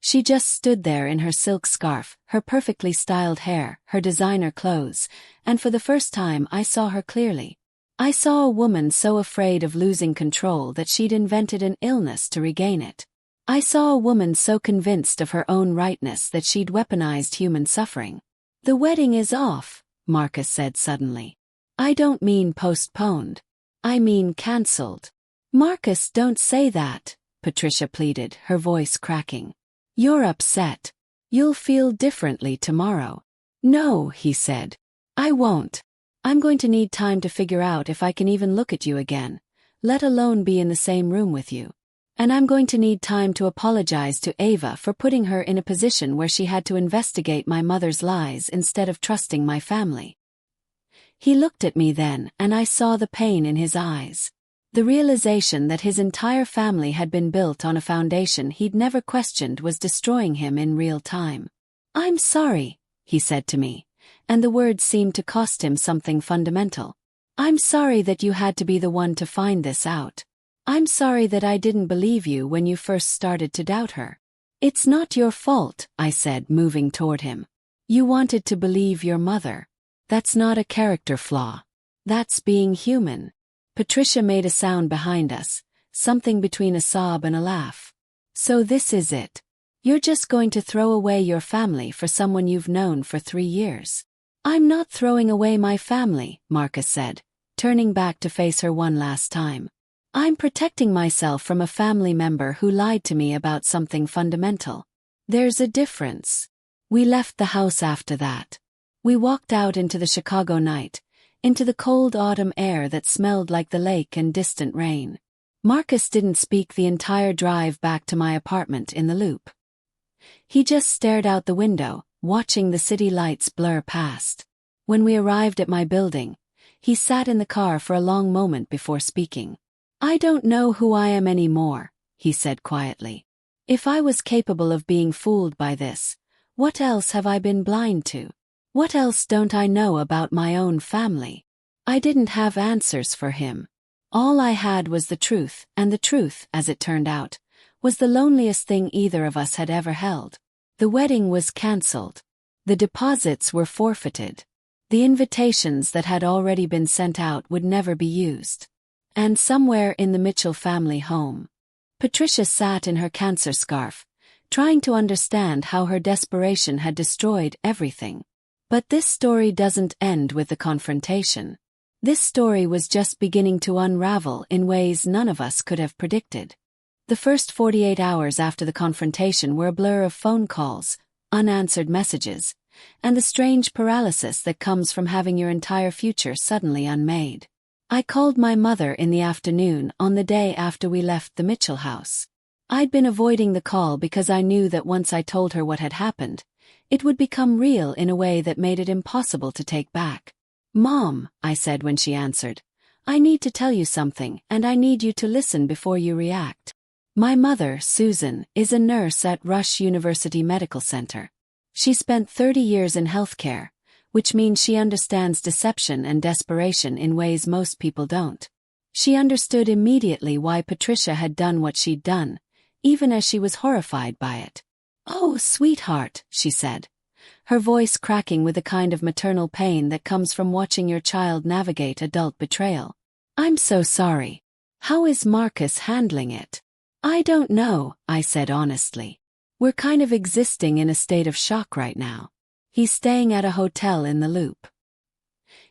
Speaker 1: She just stood there in her silk scarf, her perfectly styled hair, her designer clothes, and for the first time I saw her clearly. I saw a woman so afraid of losing control that she'd invented an illness to regain it. I saw a woman so convinced of her own rightness that she'd weaponized human suffering. The wedding is off, Marcus said suddenly. I don't mean postponed. I mean cancelled. Marcus, don't say that, Patricia pleaded, her voice cracking. You're upset. You'll feel differently tomorrow. No, he said. I won't. I'm going to need time to figure out if I can even look at you again, let alone be in the same room with you. And I'm going to need time to apologize to Ava for putting her in a position where she had to investigate my mother's lies instead of trusting my family. He looked at me then, and I saw the pain in his eyes. The realization that his entire family had been built on a foundation he'd never questioned was destroying him in real time. I'm sorry, he said to me, and the words seemed to cost him something fundamental. I'm sorry that you had to be the one to find this out. I'm sorry that I didn't believe you when you first started to doubt her. It's not your fault, I said, moving toward him. You wanted to believe your mother. That's not a character flaw. That's being human. Patricia made a sound behind us, something between a sob and a laugh. So this is it. You're just going to throw away your family for someone you've known for 3 years. I'm not throwing away my family, Marcus said, turning back to face her one last time. I'm protecting myself from a family member who lied to me about something fundamental. There's a difference. We left the house after that. We walked out into the Chicago night, into the cold autumn air that smelled like the lake and distant rain. Marcus didn't speak the entire drive back to my apartment in the Loop. He just stared out the window, watching the city lights blur past. When we arrived at my building, he sat in the car for a long moment before speaking. I don't know who I am anymore, he said quietly. If I was capable of being fooled by this, what else have I been blind to? What else don't I know about my own family? I didn't have answers for him. All I had was the truth, and the truth, as it turned out, was the loneliest thing either of us had ever held. The wedding was cancelled. The deposits were forfeited. The invitations that had already been sent out would never be used. And somewhere in the Mitchell family home, Patricia sat in her cancer scarf, trying to understand how her desperation had destroyed everything. But this story doesn't end with the confrontation. This story was just beginning to unravel in ways none of us could have predicted. The first 48 hours after the confrontation were a blur of phone calls, unanswered messages, and the strange paralysis that comes from having your entire future suddenly unmade. I called my mother in the afternoon on the day after we left the Mitchell house. I'd been avoiding the call because I knew that once I told her what had happened, it would become real in a way that made it impossible to take back. Mom, I said when she answered, I need to tell you something, and I need you to listen before you react. My mother, Susan, is a nurse at Rush University Medical Center. She spent 30 years in healthcare, which means she understands deception and desperation in ways most people don't. She understood immediately why Patricia had done what she'd done, even as she was horrified by it. Oh, sweetheart, she said, her voice cracking with the kind of maternal pain that comes from watching your child navigate adult betrayal. I'm so sorry. How is Marcus handling it? I don't know, I said honestly. We're kind of existing in a state of shock right now. He's staying at a hotel in the Loop.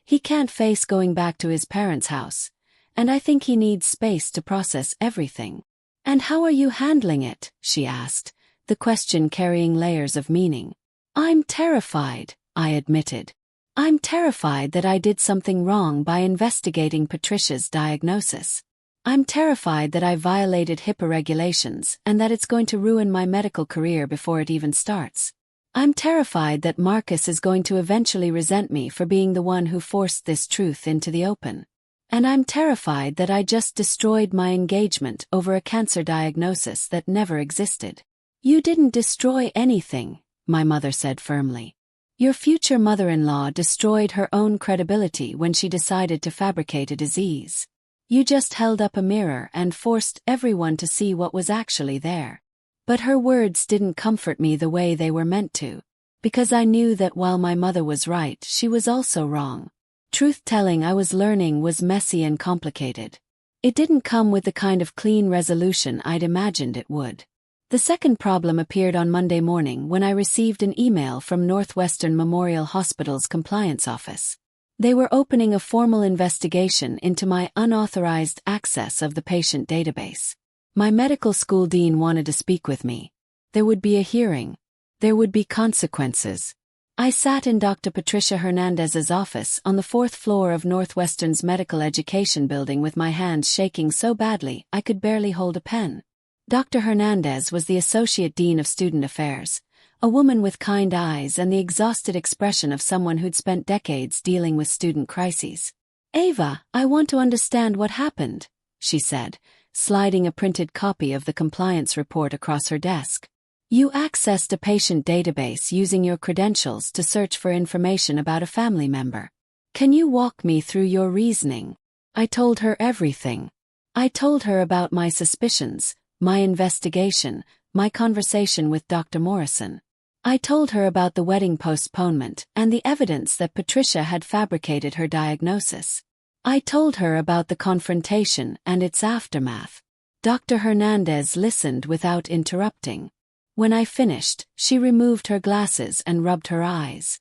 Speaker 1: He can't face going back to his parents' house, and I think he needs space to process everything. And how are you handling it? She asked, the question carrying layers of meaning. I'm terrified, I admitted. I'm terrified that I did something wrong by investigating Patricia's diagnosis. I'm terrified that I violated HIPAA regulations and that it's going to ruin my medical career before it even starts. I'm terrified that Marcus is going to eventually resent me for being the one who forced this truth into the open. And I'm terrified that I just destroyed my engagement over a cancer diagnosis that never existed. You didn't destroy anything, my mother said firmly. Your future mother-in-law destroyed her own credibility when she decided to fabricate a disease. You just held up a mirror and forced everyone to see what was actually there. But her words didn't comfort me the way they were meant to, because I knew that while my mother was right, she was also wrong. Truth-telling I was learning was messy and complicated. It didn't come with the kind of clean resolution I'd imagined it would. The second problem appeared on Monday morning when I received an email from Northwestern Memorial Hospital's compliance office. They were opening a formal investigation into my unauthorized access of the patient database. My medical school dean wanted to speak with me. There would be a hearing. There would be consequences. I sat in Dr. Patricia Hernandez's office on the 4th floor of Northwestern's medical education building with my hands shaking so badly I could barely hold a pen. Dr. Hernandez was the Associate Dean of Student Affairs, a woman with kind eyes and the exhausted expression of someone who'd spent decades dealing with student crises. "Ava, I want to understand what happened," she said, sliding a printed copy of the compliance report across her desk. "You accessed a patient database using your credentials to search for information about a family member. Can you walk me through your reasoning?" I told her everything. I told her about my suspicions, my investigation, my conversation with Dr. Morrison. I told her about the wedding postponement and the evidence that Patricia had fabricated her diagnosis. I told her about the confrontation and its aftermath. Dr. Hernandez listened without interrupting. When I finished, she removed her glasses and rubbed her eyes.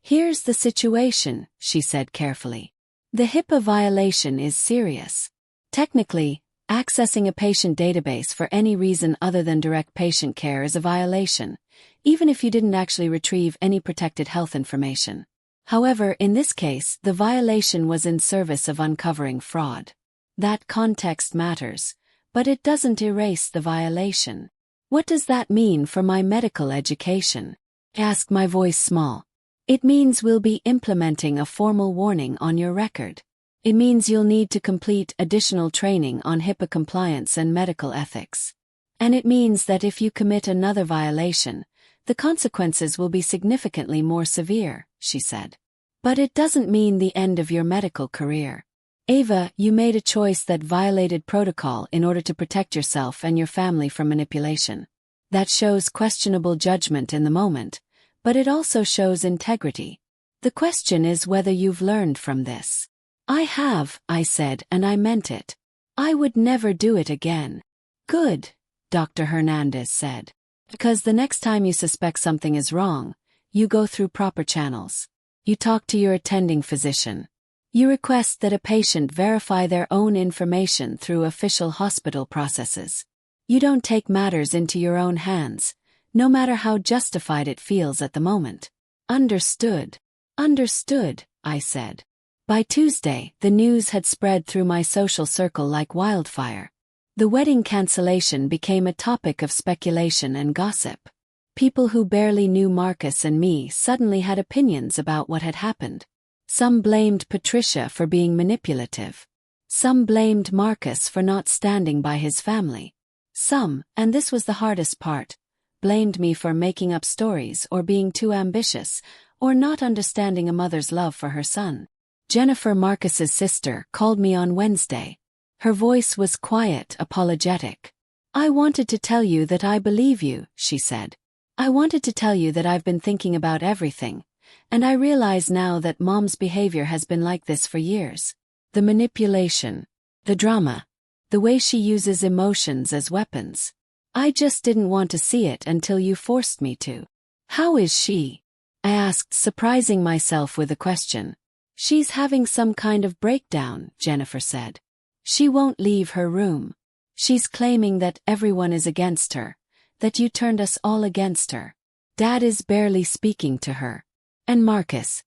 Speaker 1: "Here's the situation," she said carefully. "The HIPAA violation is serious. Technically, accessing a patient database for any reason other than direct patient care is a violation, even if you didn't actually retrieve any protected health information. However, in this case, the violation was in service of uncovering fraud. That context matters, but it doesn't erase the violation. What does that mean for my medical education?" asked, my voice small. "It means we'll be implementing a formal warning on your record. It means you'll need to complete additional training on HIPAA compliance and medical ethics. And it means that if you commit another violation, the consequences will be significantly more severe," she said. "But it doesn't mean the end of your medical career. Ava, you made a choice that violated protocol in order to protect yourself and your family from manipulation. That shows questionable judgment in the moment, but it also shows integrity. The question is whether you've learned from this." "I have," I said, and I meant it. "I would never do it again." "Good," Dr. Hernandez said. "Because the next time you suspect something is wrong, you go through proper channels. You talk to your attending physician. You request that a patient verify their own information through official hospital processes. You don't take matters into your own hands, no matter how justified it feels at the moment." "Understood." "Understood," I said. By Tuesday, the news had spread through my social circle like wildfire. The wedding cancellation became a topic of speculation and gossip. People who barely knew Marcus and me suddenly had opinions about what had happened. Some blamed Patricia for being manipulative. Some blamed Marcus for not standing by his family. Some, and this was the hardest part, blamed me for making up stories or being too ambitious, or not understanding a mother's love for her son. Jennifer, Marcus's sister, called me on Wednesday. Her voice was quiet, apologetic. "I wanted to tell you that I believe you," she said. "I wanted to tell you that I've been thinking about everything, and I realize now that Mom's behavior has been like this for years. The manipulation, the drama, the way she uses emotions as weapons. I just didn't want to see it until you forced me to." "How is she?" I asked, surprising myself with a question. "She's having some kind of breakdown," Jennifer said. "She won't leave her room. She's claiming that everyone is against her, that you turned us all against her. Dad is barely speaking to her. And Marcus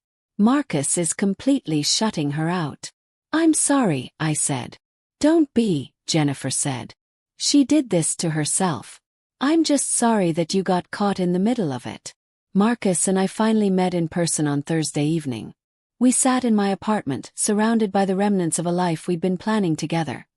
Speaker 1: is completely shutting her out." "I'm sorry," I said. "Don't be," Jennifer said. "She did this to herself. I'm just sorry that you got caught in the middle of it." Marcus and I finally met in person on Thursday evening. We sat in my apartment, surrounded by the remnants of a life we'd been planning together.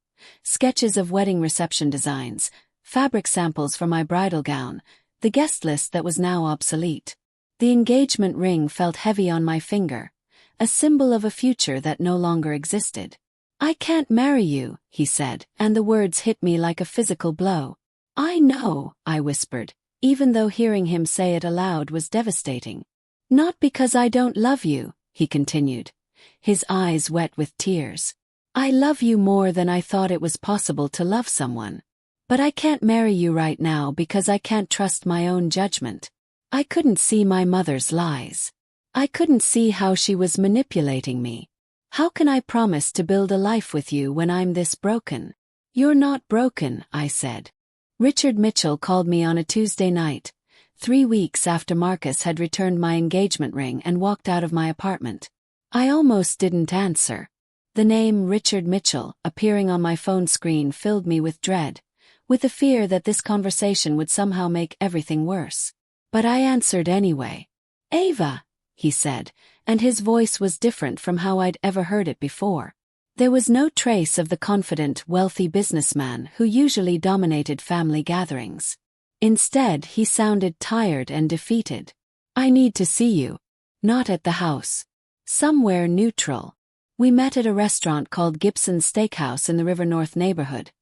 Speaker 1: Sketches of wedding reception designs, fabric samples for my bridal gown, the guest list that was now obsolete. The engagement ring felt heavy on my finger, a symbol of a future that no longer existed. "I can't marry you," he said, and the words hit me like a physical blow. "I know," I whispered, even though hearing him say it aloud was devastating. "Not because I don't love you," he continued, his eyes wet with tears. "I love you more than I thought it was possible to love someone. But I can't marry you right now because I can't trust my own judgment. I couldn't see my mother's lies. I couldn't see how she was manipulating me. How can I promise to build a life with you when I'm this broken? You're not broken, I said. Richard Mitchell called me on a Tuesday night, 3 weeks after Marcus had returned my engagement ring and walked out of my apartment. I almost didn't answer. The name Richard Mitchell appearing on my phone screen filled me with dread, with the fear that this conversation would somehow make everything worse. But I answered anyway. "Ava," he said, and his voice was different from how I'd ever heard it before. There was no trace of the confident, wealthy businessman who usually dominated family gatherings. Instead, he sounded tired and defeated. "I need to see you." "Not at the house." "Somewhere neutral." We met at a restaurant called Gibson's Steakhouse in the River North neighborhood,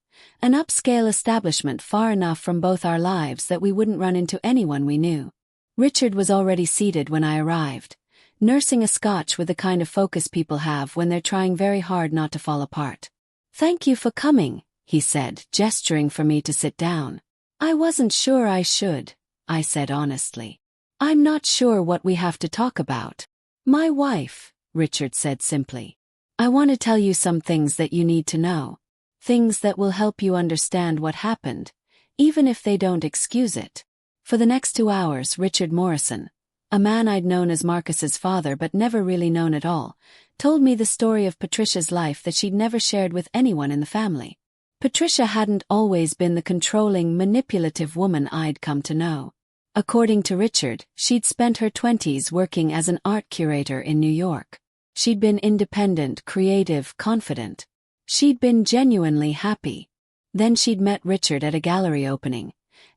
Speaker 1: an upscale establishment far enough from both our lives that we wouldn't run into anyone we knew. Richard was already seated when I arrived, nursing a scotch with the kind of focus people have when they're trying very hard not to fall apart. "Thank you for coming," he said, gesturing for me to sit down. "I wasn't sure I should," I said honestly. "I'm not sure what we have to talk about." "My wife," Richard said simply. "I want to tell you some things that you need to know. Things that will help you understand what happened, even if they don't excuse it." For the next 2 hours, Richard Morrison, a man I'd known as Marcus's father but never really known at all, told me the story of Patricia's life that she'd never shared with anyone in the family. Patricia hadn't always been the controlling, manipulative woman I'd come to know. According to Richard, she'd spent her 20s working as an art curator in New York. She'd been independent, creative, confident. She'd been genuinely happy. Then she'd met Richard at a gallery opening,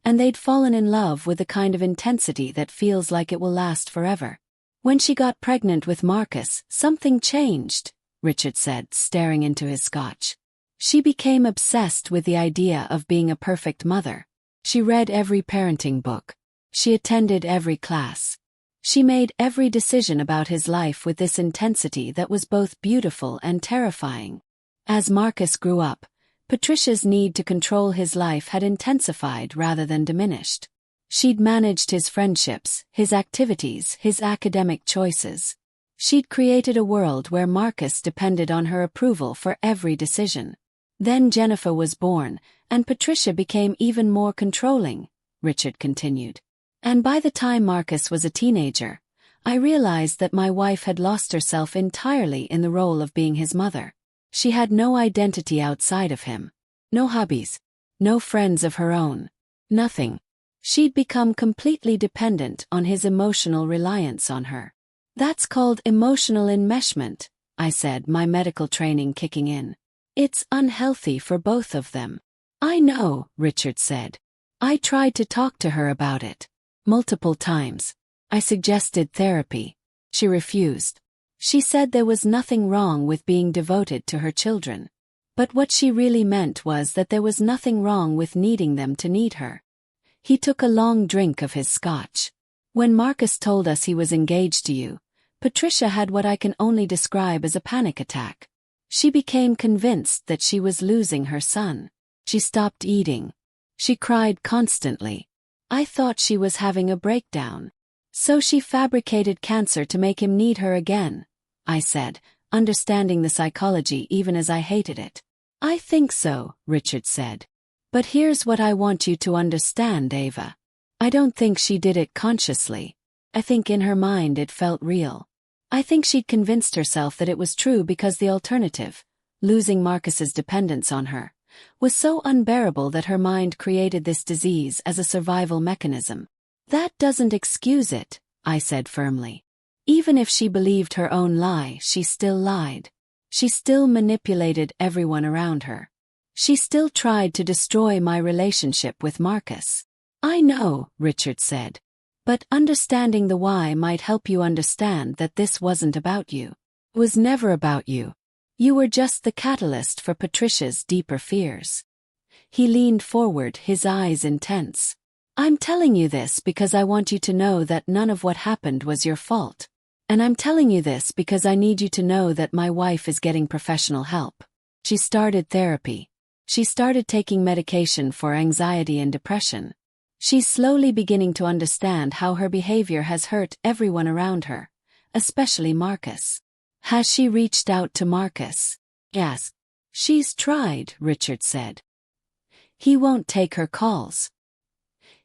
Speaker 1: and they'd fallen in love with the kind of intensity that feels like it will last forever. When she got pregnant with Marcus, something changed, Richard said, staring into his scotch. She became obsessed with the idea of being a perfect mother. She read every parenting book. She attended every class. She made every decision about his life with this intensity that was both beautiful and terrifying. As Marcus grew up, Patricia's need to control his life had intensified rather than diminished. She'd managed his friendships, his activities, his academic choices. She'd created a world where Marcus depended on her approval for every decision. Then Jennifer was born, and Patricia became even more controlling, Richard continued. And by the time Marcus was a teenager, I realized that my wife had lost herself entirely in the role of being his mother. She had no identity outside of him. No hobbies. No friends of her own. Nothing. She'd become completely dependent on his emotional reliance on her. "That's called emotional enmeshment," I said, my medical training kicking in. "It's unhealthy for both of them." "I know," Richard said. "I tried to talk to her about it. Multiple times. I suggested therapy. She refused. She said there was nothing wrong with being devoted to her children. But what she really meant was that there was nothing wrong with needing them to need her." He took a long drink of his scotch. "When Marcus told us he was engaged to you, Patricia had what I can only describe as a panic attack. She became convinced that she was losing her son. She stopped eating. She cried constantly. I thought she was having a breakdown. So she fabricated cancer to make him need her again," I said, understanding the psychology even as I hated it. "I think so," Richard said. "But here's what I want you to understand, Ava. I don't think she did it consciously. I think in her mind it felt real. I think she'd convinced herself that it was true because the alternative, losing Marcus's dependence on her, was so unbearable that her mind created this disease as a survival mechanism." "That doesn't excuse it," I said firmly. "Even if she believed her own lie, she still lied. She still manipulated everyone around her. She still tried to destroy my relationship with Marcus." "I know," Richard said. "But understanding the why might help you understand that this wasn't about you. It was never about you. You were just the catalyst for Patricia's deeper fears." He leaned forward, his eyes intense. "I'm telling you this because I want you to know that none of what happened was your fault. And I'm telling you this because I need you to know that my wife is getting professional help. She started therapy. She started taking medication for anxiety and depression. She's slowly beginning to understand how her behavior has hurt everyone around her, especially Marcus. Has she reached out to Marcus? Yes. She's tried, Richard said. He won't take her calls.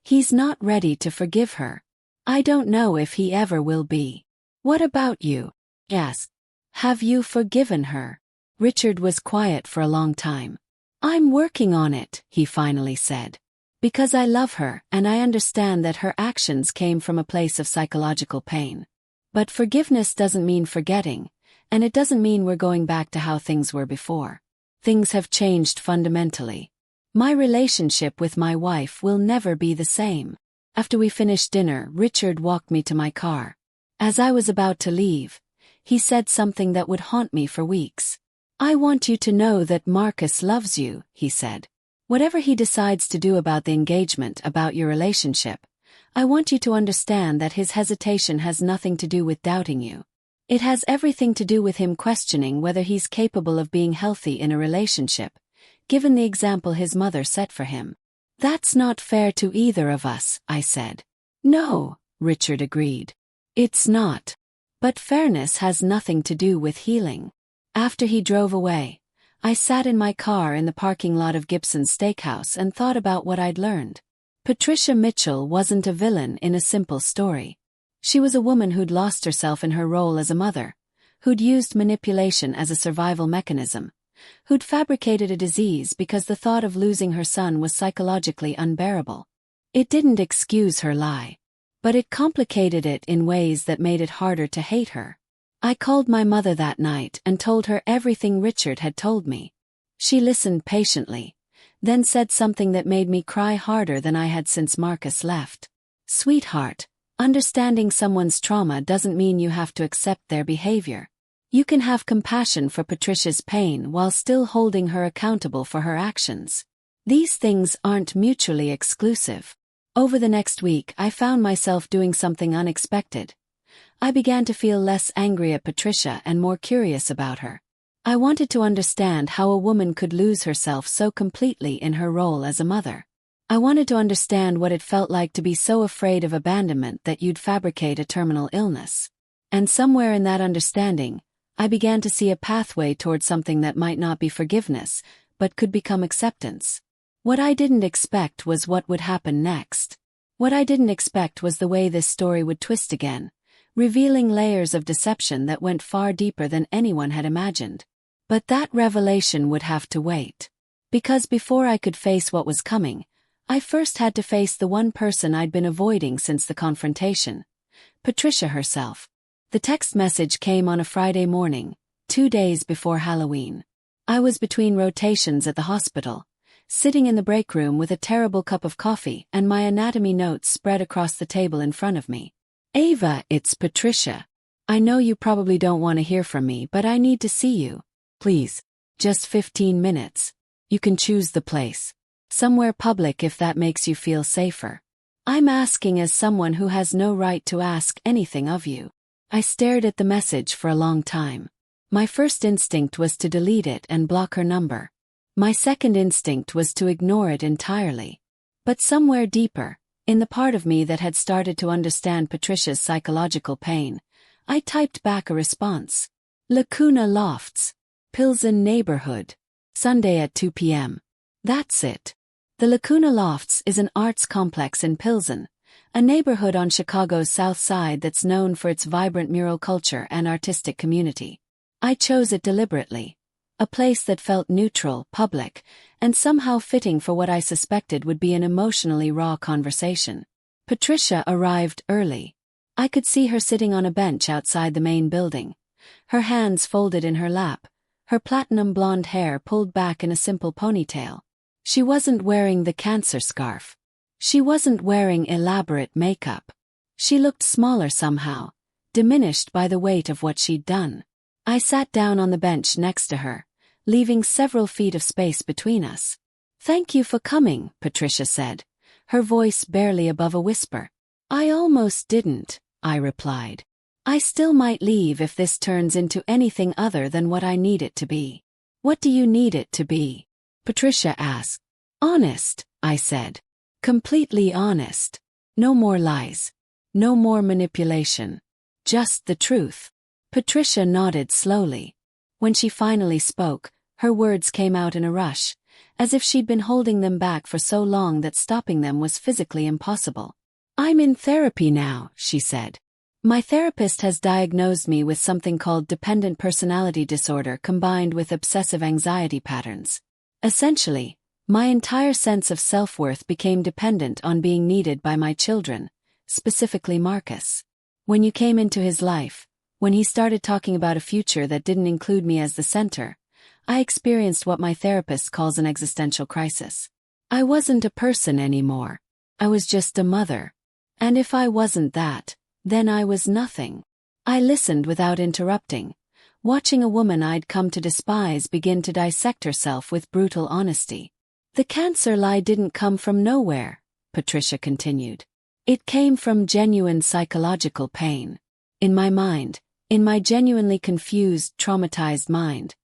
Speaker 1: He's not ready to forgive her. I don't know if he ever will be. What about you? Yes. Have you forgiven her? Richard was quiet for a long time. I'm working on it, he finally said. Because I love her and I understand that her actions came from a place of psychological pain. But forgiveness doesn't mean forgetting, and it doesn't mean we're going back to how things were before. Things have changed fundamentally. My relationship with my wife will never be the same. After we finished dinner, Richard walked me to my car. As I was about to leave, he said something that would haunt me for weeks. I want you to know that Marcus loves you, he said. Whatever he decides to do about the engagement, about your relationship, I want you to understand that his hesitation has nothing to do with doubting you. It has everything to do with him questioning whether he's capable of being healthy in a relationship, given the example his mother set for him. That's not fair to either of us, I said. No, Richard agreed. It's not. But fairness has nothing to do with healing. After he drove away, I sat in my car in the parking lot of Gibson's Steakhouse and thought about what I'd learned. Patricia Mitchell wasn't a villain in a simple story. She was a woman who'd lost herself in her role as a mother, who'd used manipulation as a survival mechanism, who'd fabricated a disease because the thought of losing her son was psychologically unbearable. It didn't excuse her lie, but it complicated it in ways that made it harder to hate her. I called my mother that night and told her everything Richard had told me. She listened patiently, then said something that made me cry harder than I had since Marcus left. Sweetheart, understanding someone's trauma doesn't mean you have to accept their behavior. You can have compassion for Patricia's pain while still holding her accountable for her actions. These things aren't mutually exclusive. Over the next week, I found myself doing something unexpected. I began to feel less angry at Patricia and more curious about her. I wanted to understand how a woman could lose herself so completely in her role as a mother. I wanted to understand what it felt like to be so afraid of abandonment that you'd fabricate a terminal illness. And somewhere in that understanding, I began to see a pathway toward something that might not be forgiveness, but could become acceptance. What I didn't expect was what would happen next. What I didn't expect was the way this story would twist again, revealing layers of deception that went far deeper than anyone had imagined. But that revelation would have to wait. Because before I could face what was coming, I first had to face the one person I'd been avoiding since the confrontation, Patricia herself. The text message came on a Friday morning, 2 days before Halloween. I was between rotations at the hospital, sitting in the break room with a terrible cup of coffee and my anatomy notes spread across the table in front of me. Ava, it's Patricia. I know you probably don't want to hear from me, but I need to see you. Please. Just 15 minutes. You can choose the place. Somewhere public if that makes you feel safer. I'm asking as someone who has no right to ask anything of you. I stared at the message for a long time. My first instinct was to delete it and block her number. My second instinct was to ignore it entirely. But somewhere deeper, in the part of me that had started to understand Patricia's psychological pain, I typed back a response. Lacuna Lofts, Pilsen neighborhood. Sunday at 2 p.m. That's it. The Lacuna Lofts is an arts complex in Pilsen, a neighborhood on Chicago's South Side that's known for its vibrant mural culture and artistic community. I chose it deliberately. A place that felt neutral, public, and somehow fitting for what I suspected would be an emotionally raw conversation. Patricia arrived early. I could see her sitting on a bench outside the main building, her hands folded in her lap, her platinum blonde hair pulled back in a simple ponytail. She wasn't wearing the cancer scarf. She wasn't wearing elaborate makeup. She looked smaller somehow, diminished by the weight of what she'd done. I sat down on the bench next to her, leaving several feet of space between us. Thank you for coming, Patricia said, her voice barely above a whisper. I almost didn't, I replied. I still might leave if this turns into anything other than what I need it to be. What do you need it to be? Patricia asked. Honest, I said. Completely honest. No more lies. No more manipulation. Just the truth. Patricia nodded slowly. When she finally spoke, her words came out in a rush, as if she'd been holding them back for so long that stopping them was physically impossible. I'm in therapy now, she said. My therapist has diagnosed me with something called dependent personality disorder combined with obsessive anxiety patterns. Essentially, my entire sense of self-worth became dependent on being needed by my children, specifically Marcus. When you came into his life, when he started talking about a future that didn't include me as the center, I experienced what my therapist calls an existential crisis. I wasn't a person anymore. I was just a mother. And if I wasn't that, then I was nothing. I listened without interrupting, watching a woman I'd come to despise begin to dissect herself with brutal honesty. The cancer lie didn't come from nowhere, Patricia continued. It came from genuine psychological pain. In my mind, in my genuinely confused, traumatized mind,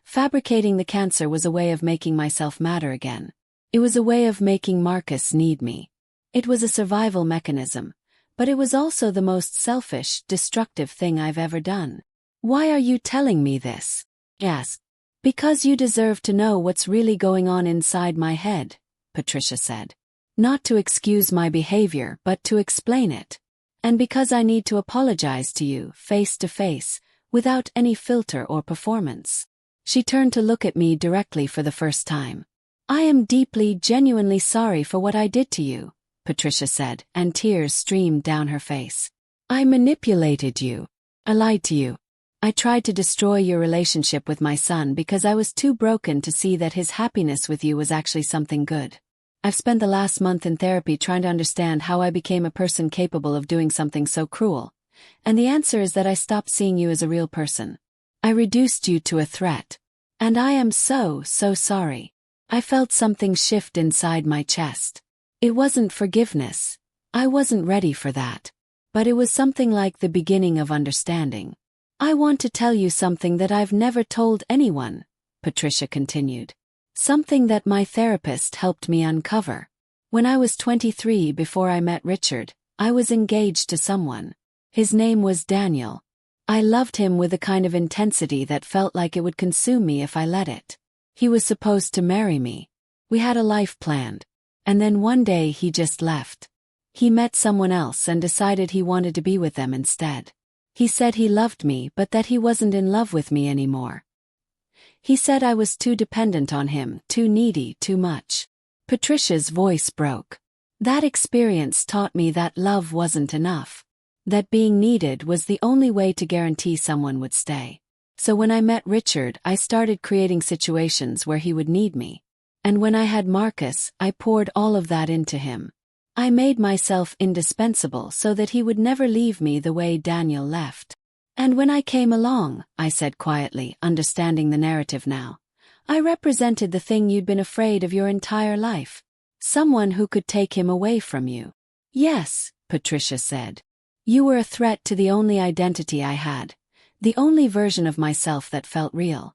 Speaker 1: fabricating the cancer was a way of making myself matter again. It was a way of making Marcus need me. It was a survival mechanism, but it was also the most selfish, destructive thing I've ever done. Why are you telling me this? I asked. Because you deserve to know what's really going on inside my head, Patricia said. Not to excuse my behavior, but to explain it. And because I need to apologize to you, face to face, without any filter or performance. She turned to look at me directly for the first time. I am deeply, genuinely sorry for what I did to you, Patricia said, and tears streamed down her face. I manipulated you. I lied to you. I tried to destroy your relationship with my son because I was too broken to see that his happiness with you was actually something good. I've spent the last month in therapy trying to understand how I became a person capable of doing something so cruel. And the answer is that I stopped seeing you as a real person. I reduced you to a threat. And I am so sorry. I felt something shift inside my chest. It wasn't forgiveness. I wasn't ready for that. But it was something like the beginning of understanding. I want to tell you something that I've never told anyone, Patricia continued. Something that my therapist helped me uncover. When I was 23 before I met Richard, I was engaged to someone. His name was Daniel. I loved him with a kind of intensity that felt like it would consume me if I let it. He was supposed to marry me. We had a life planned. And then one day he just left. He met someone else and decided he wanted to be with them instead. He said he loved me but that he wasn't in love with me anymore. He said I was too dependent on him, too needy, too much. Patricia's voice broke. That experience taught me that love wasn't enough. That being needed was the only way to guarantee someone would stay. So when I met Richard, I started creating situations where he would need me. And when I had Marcus, I poured all of that into him. I made myself indispensable so that he would never leave me the way Daniel left. And when I came along, I said quietly, understanding the narrative now, I represented the thing you'd been afraid of your entire life. Someone who could take him away from you. Yes, Patricia said. You were a threat to the only identity I had, the only version of myself that felt real.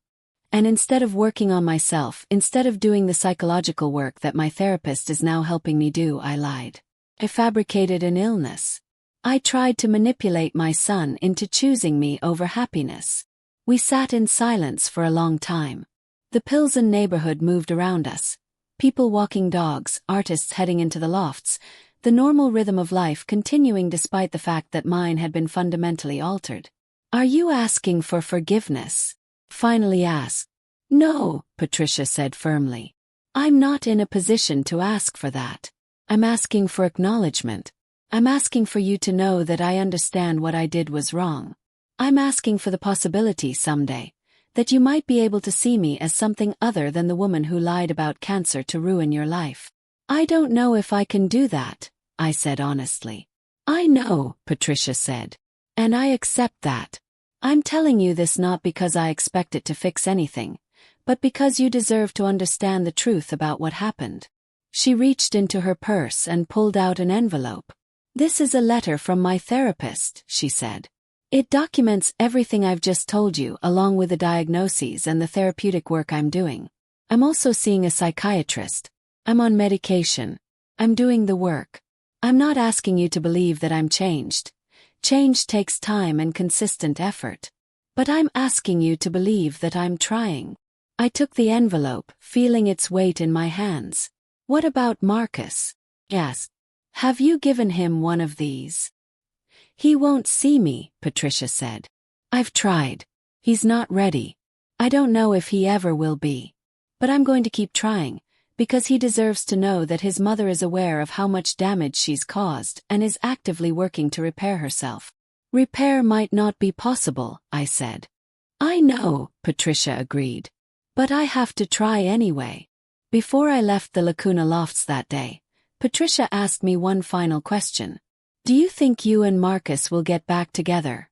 Speaker 1: And instead of working on myself, instead of doing the psychological work that my therapist is now helping me do, I lied. I fabricated an illness. I tried to manipulate my son into choosing me over happiness. We sat in silence for a long time. The Pilsen neighborhood moved around us. People walking dogs, artists heading into the lofts, the normal rhythm of life continuing despite the fact that mine had been fundamentally altered. Are you asking for forgiveness? Finally asked. No, Patricia said firmly. I'm not in a position to ask for that. I'm asking for acknowledgement. I'm asking for you to know that I understand what I did was wrong. I'm asking for the possibility someday that you might be able to see me as something other than the woman who lied about cancer to ruin your life. I don't know if I can do that, I said honestly. I know, Patricia said. And I accept that. I'm telling you this not because I expect it to fix anything, but because you deserve to understand the truth about what happened. She reached into her purse and pulled out an envelope. This is a letter from my therapist, she said. It documents everything I've just told you along with the diagnoses and the therapeutic work I'm doing. I'm also seeing a psychiatrist. I'm on medication. I'm doing the work. I'm not asking you to believe that I'm changed. Change takes time and consistent effort. But I'm asking you to believe that I'm trying. I took the envelope, feeling its weight in my hands. What about Marcus? Yes. Have you given him one of these? He won't see me, Patricia said. I've tried. He's not ready. I don't know if he ever will be. But I'm going to keep trying, because he deserves to know that his mother is aware of how much damage she's caused and is actively working to repair herself. Repair might not be possible, I said. I know, Patricia agreed. But I have to try anyway. Before I left the Lacuna Lofts that day, Patricia asked me one final question. Do you think you and Marcus will get back together?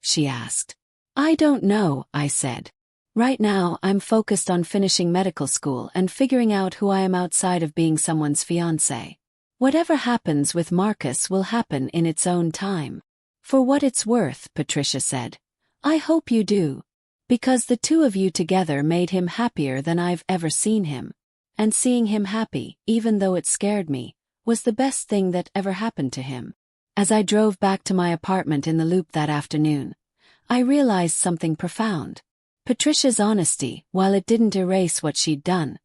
Speaker 1: She asked. I don't know, I said. Right now, I'm focused on finishing medical school and figuring out who I am outside of being someone's fiancé. Whatever happens with Marcus will happen in its own time. For what it's worth, Patricia said. I hope you do. Because the two of you together made him happier than I've ever seen him. And seeing him happy, even though it scared me, was the best thing that ever happened to him. As I drove back to my apartment in the Loop that afternoon, I realized something profound. Patricia's honesty, while it didn't erase what she'd done,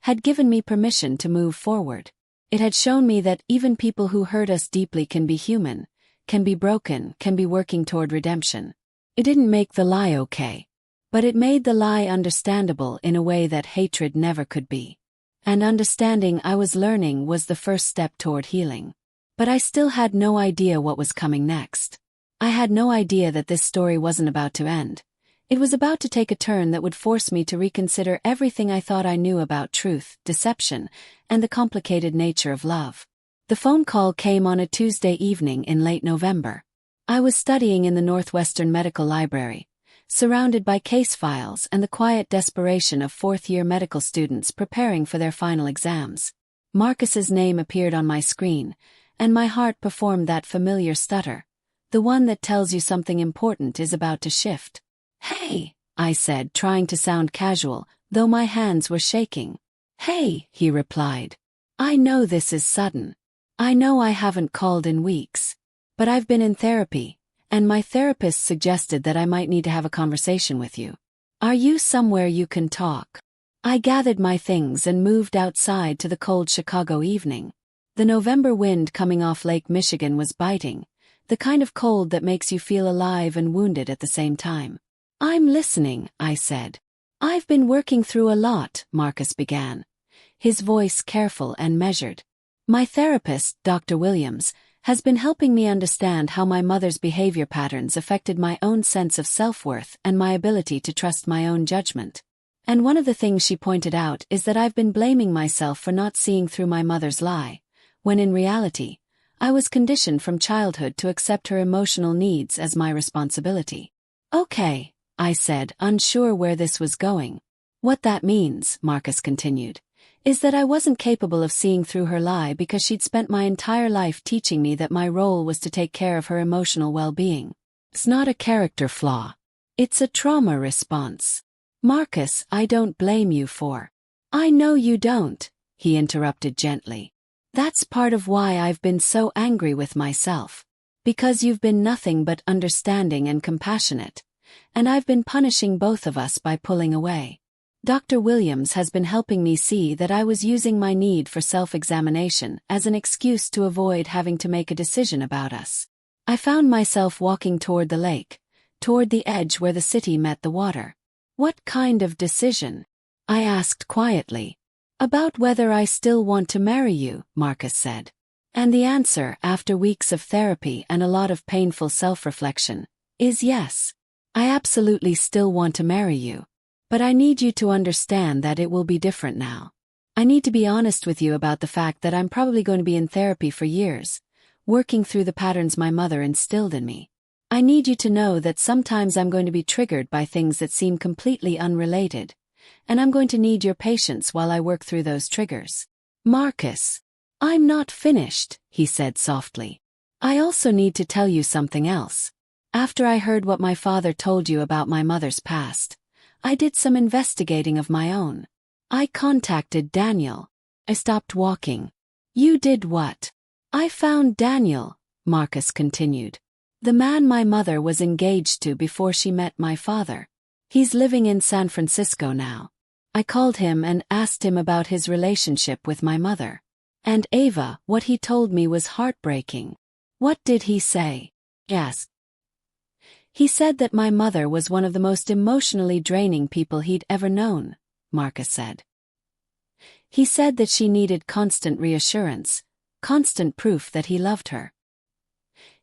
Speaker 1: had given me permission to move forward. It had shown me that even people who hurt us deeply can be human, can be broken, can be working toward redemption. It didn't make the lie okay, but it made the lie understandable in a way that hatred never could be. And understanding, I was learning, was the first step toward healing. But I still had no idea what was coming next. I had no idea that this story wasn't about to end. It was about to take a turn that would force me to reconsider everything I thought I knew about truth, deception, and the complicated nature of love. The phone call came on a Tuesday evening in late November. I was studying in the Northwestern Medical Library, surrounded by case files and the quiet desperation of fourth-year medical students preparing for their final exams. Marcus's name appeared on my screen, and my heart performed that familiar stutter, the one that tells you something important is about to shift. Hey, I said, trying to sound casual, though my hands were shaking. Hey, he replied. I know this is sudden. I know I haven't called in weeks. But I've been in therapy, and my therapist suggested that I might need to have a conversation with you. Are you somewhere you can talk? I gathered my things and moved outside to the cold Chicago evening. The November wind coming off Lake Michigan was biting, the kind of cold that makes you feel alive and wounded at the same time. I'm listening, I said. I've been working through a lot, Marcus began, his voice careful and measured. My therapist, Dr. Williams, has been helping me understand how my mother's behavior patterns affected my own sense of self-worth and my ability to trust my own judgment. And one of the things she pointed out is that I've been blaming myself for not seeing through my mother's lie, when in reality, I was conditioned from childhood to accept her emotional needs as my responsibility. Okay, I said, unsure where this was going. What that means, Marcus continued, is that I wasn't capable of seeing through her lie because she'd spent my entire life teaching me that my role was to take care of her emotional well-being. It's not a character flaw. It's a trauma response. Marcus, I don't blame you for. I know you don't, he interrupted gently. That's part of why I've been so angry with myself. Because you've been nothing but understanding and compassionate. And I've been punishing both of us by pulling away. Dr. Williams has been helping me see that I was using my need for self-examination as an excuse to avoid having to make a decision about us. I found myself walking toward the lake, toward the edge where the city met the water. What kind of decision? I asked quietly. About whether I still want to marry you, Marcus said. And the answer, after weeks of therapy and a lot of painful self-reflection, is yes. I absolutely still want to marry you. But I need you to understand that it will be different now. I need to be honest with you about the fact that I'm probably going to be in therapy for years, working through the patterns my mother instilled in me. I need you to know that sometimes I'm going to be triggered by things that seem completely unrelated, and I'm going to need your patience while I work through those triggers. Marcus, I'm not finished, he said softly. I also need to tell you something else. After I heard what my father told you about my mother's past, I did some investigating of my own. I contacted Daniel. I stopped walking. You did what? I found Daniel, Marcus continued. The man my mother was engaged to before she met my father. He's living in San Francisco now. I called him and asked him about his relationship with my mother. And Ava, what he told me was heartbreaking. What did he say? Yes. He said that my mother was one of the most emotionally draining people he'd ever known, Marcus said. He said that she needed constant reassurance, constant proof that he loved her.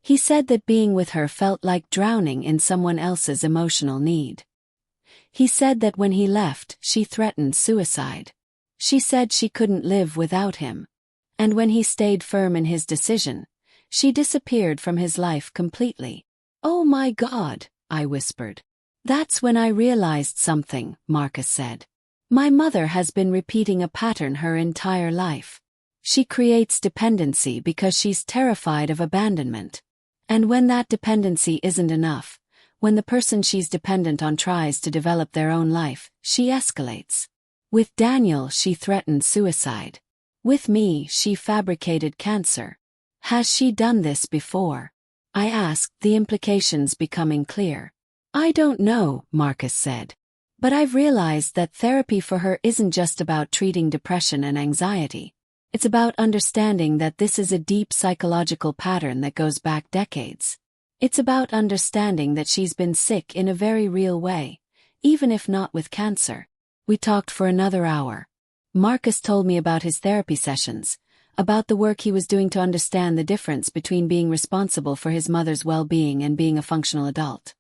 Speaker 1: He said that being with her felt like drowning in someone else's emotional need. He said that when he left, she threatened suicide. She said she couldn't live without him. And when he stayed firm in his decision, she disappeared from his life completely. Oh my God, I whispered. That's when I realized something, Marcus said. My mother has been repeating a pattern her entire life. She creates dependency because she's terrified of abandonment. And when that dependency isn't enough, when the person she's dependent on tries to develop their own life, she escalates. With Daniel, she threatened suicide. With me, she fabricated cancer. Has she done this before? I asked, the implications becoming clear. I don't know, Marcus said. But I've realized that therapy for her isn't just about treating depression and anxiety. It's about understanding that this is a deep psychological pattern that goes back decades. It's about understanding that she's been sick in a very real way, even if not with cancer. We talked for another hour. Marcus told me about his therapy sessions, about the work he was doing to understand the difference between being responsible for his mother's well-being and being a functional adult.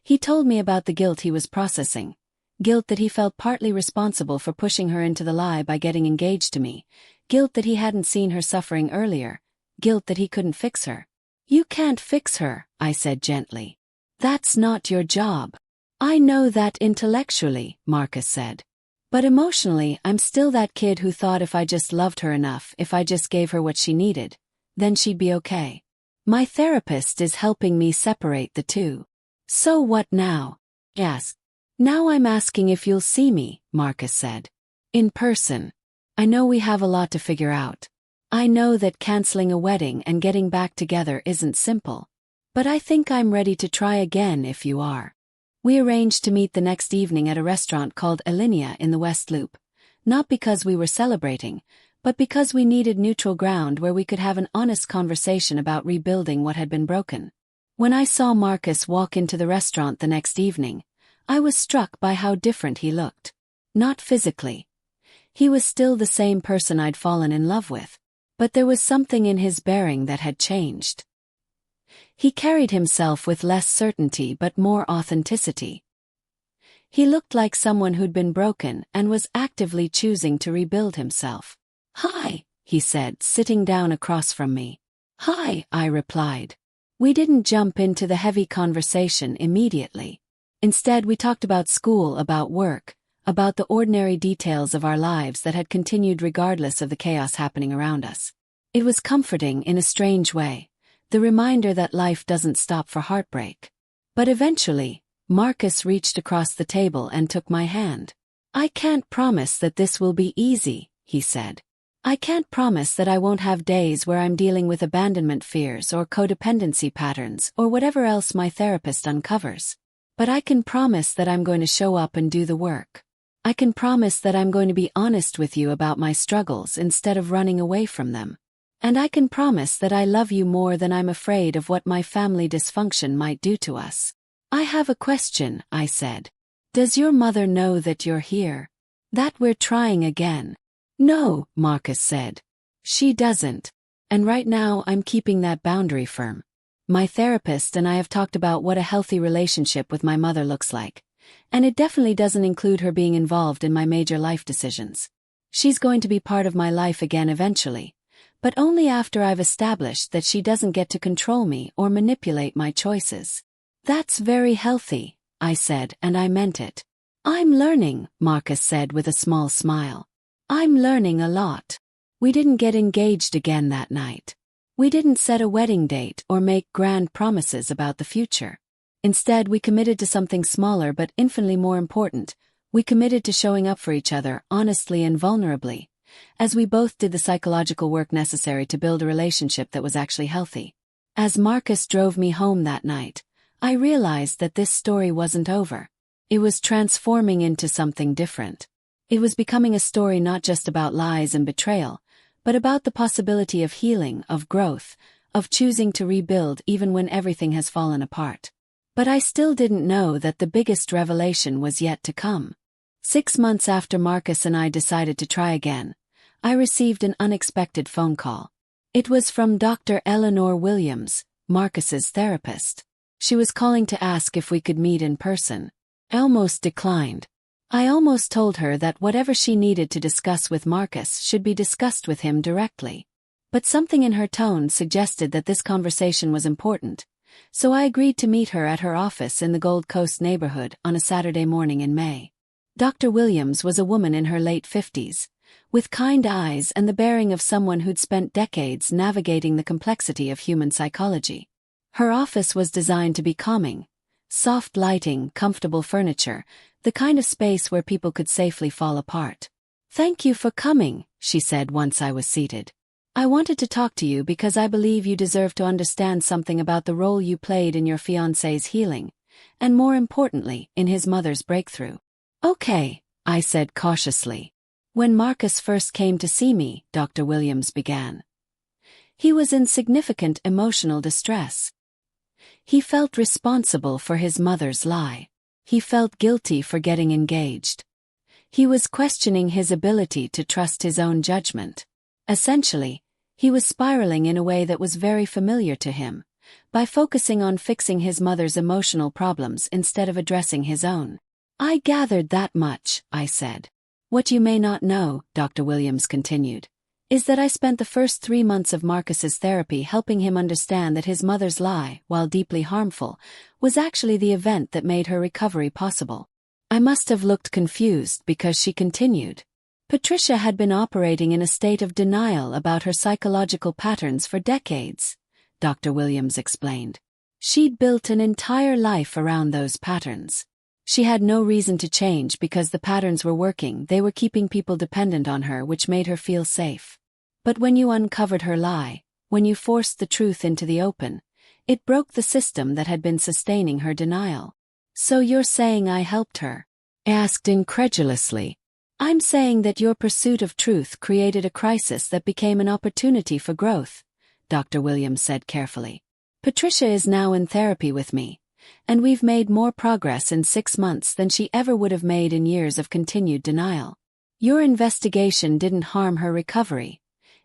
Speaker 1: He told me about the guilt he was processing, guilt that he felt partly responsible for pushing her into the lie by getting engaged to me, guilt that he hadn't seen her suffering earlier, guilt that he couldn't fix her. You can't fix her, I said gently. That's not your job. I know that intellectually, Marcus said. But emotionally, I'm still that kid who thought if I just loved her enough, if I just gave her what she needed, then she'd be okay. My therapist is helping me separate the two. So what now? Yes. Now I'm asking if you'll see me, Marcus said. In person. I know we have a lot to figure out. I know that canceling a wedding and getting back together isn't simple. But I think I'm ready to try again if you are. We arranged to meet the next evening at a restaurant called Alinea in the West Loop. Not because we were celebrating, but because we needed neutral ground where we could have an honest conversation about rebuilding what had been broken. When I saw Marcus walk into the restaurant the next evening, I was struck by how different he looked. Not physically. He was still the same person I'd fallen in love with. But there was something in his bearing that had changed. He carried himself with less certainty but more authenticity. He looked like someone who'd been broken and was actively choosing to rebuild himself. Hi, he said, sitting down across from me. Hi, I replied. We didn't jump into the heavy conversation immediately. Instead, we talked about school, about work, about the ordinary details of our lives that had continued regardless of the chaos happening around us. It was comforting in a strange way, the reminder that life doesn't stop for heartbreak. But eventually, Marcus reached across the table and took my hand. I can't promise that this will be easy, he said. I can't promise that I won't have days where I'm dealing with abandonment fears or codependency patterns or whatever else my therapist uncovers. But I can promise that I'm going to show up and do the work. I can promise that I'm going to be honest with you about my struggles instead of running away from them. And I can promise that I love you more than I'm afraid of what my family dysfunction might do to us. I have a question, I said. Does your mother know that you're here? That we're trying again? No, Marcus said. She doesn't. And right now I'm keeping that boundary firm. My therapist and I have talked about what a healthy relationship with my mother looks like. And it definitely doesn't include her being involved in my major life decisions. She's going to be part of my life again eventually, but only after I've established that she doesn't get to control me or manipulate my choices. That's very healthy, I said, and I meant it. I'm learning, Marcus said with a small smile. I'm learning a lot. We didn't get engaged again that night. We didn't set a wedding date or make grand promises about the future. Instead, we committed to something smaller but infinitely more important, We committed to showing up for each other honestly and vulnerably, as we both did the psychological work necessary to build a relationship that was actually healthy. As Marcus drove me home that night, I realized that this story wasn't over. It was transforming into something different. It was becoming a story not just about lies and betrayal, but about the possibility of healing, of growth, of choosing to rebuild even when everything has fallen apart. But I still didn't know that the biggest revelation was yet to come. 6 months after Marcus and I decided to try again, I received an unexpected phone call. It was from Dr. Eleanor Williams, Marcus's therapist. She was calling to ask if we could meet in person. I almost declined. I almost told her that whatever she needed to discuss with Marcus should be discussed with him directly. But something in her tone suggested that this conversation was important, so I agreed to meet her at her office in the Gold Coast neighborhood on a Saturday morning in May. Dr. Williams was a woman in her late 50s, with kind eyes and the bearing of someone who'd spent decades navigating the complexity of human psychology. Her office was designed to be calming, soft lighting, comfortable furniture, the kind of space where people could safely fall apart. "Thank you for coming," she said once I was seated. "I wanted to talk to you because I believe you deserve to understand something about the role you played in your fiancé's healing, and more importantly, in his mother's breakthrough." "Okay," I said cautiously. "When Marcus first came to see me," Dr. Williams began, "he was in significant emotional distress. He felt responsible for his mother's lie. He felt guilty for getting engaged. He was questioning his ability to trust his own judgment. Essentially, he was spiraling in a way that was very familiar to him, by focusing on fixing his mother's emotional problems instead of addressing his own." "I gathered that much," I said. "What you may not know," Dr. Williams continued, "is that I spent the first 3 months of Marcus's therapy helping him understand that his mother's lie, while deeply harmful, was actually the event that made her recovery possible." I must have looked confused because she continued. "Patricia had been operating in a state of denial about her psychological patterns for decades," Dr. Williams explained. "She'd built an entire life around those patterns. She had no reason to change because the patterns were working. They were keeping people dependent on her, which made her feel safe. But when you uncovered her lie, when you forced the truth into the open, it broke the system that had been sustaining her denial." "So you're saying I helped her?" I asked incredulously. "I'm saying that your pursuit of truth created a crisis that became an opportunity for growth," Dr. Williams said carefully. "Patricia is now in therapy with me, and we've made more progress in 6 months than she ever would have made in years of continued denial. Your investigation didn't harm her recovery.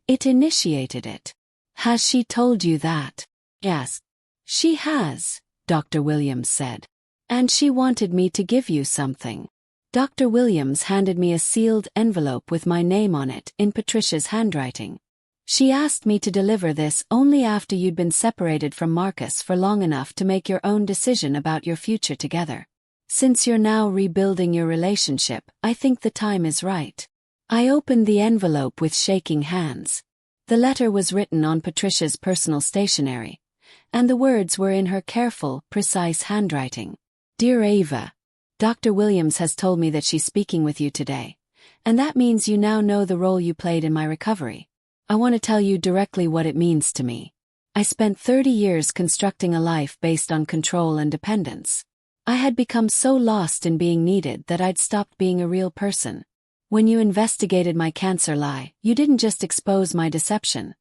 Speaker 1: It initiated it." "Has she told you that?" "Yes." "She has," Dr. Williams said. "And she wanted me to give you something." Dr. Williams handed me a sealed envelope with my name on it in Patricia's handwriting. "She asked me to deliver this only after you'd been separated from Marcus for long enough to make your own decision about your future together. Since you're now rebuilding your relationship, I think the time is right." I opened the envelope with shaking hands. The letter was written on Patricia's personal stationery, and the words were in her careful, precise handwriting. "Dear Ava, Dr. Williams has told me that she's speaking with you today, and that means you now know the role you played in my recovery. I want to tell you directly what it means to me. I spent 30 years constructing a life based on control and dependence. I had become so lost in being needed that I'd stopped being a real person. When you investigated my cancer lie, you didn't just expose my deception.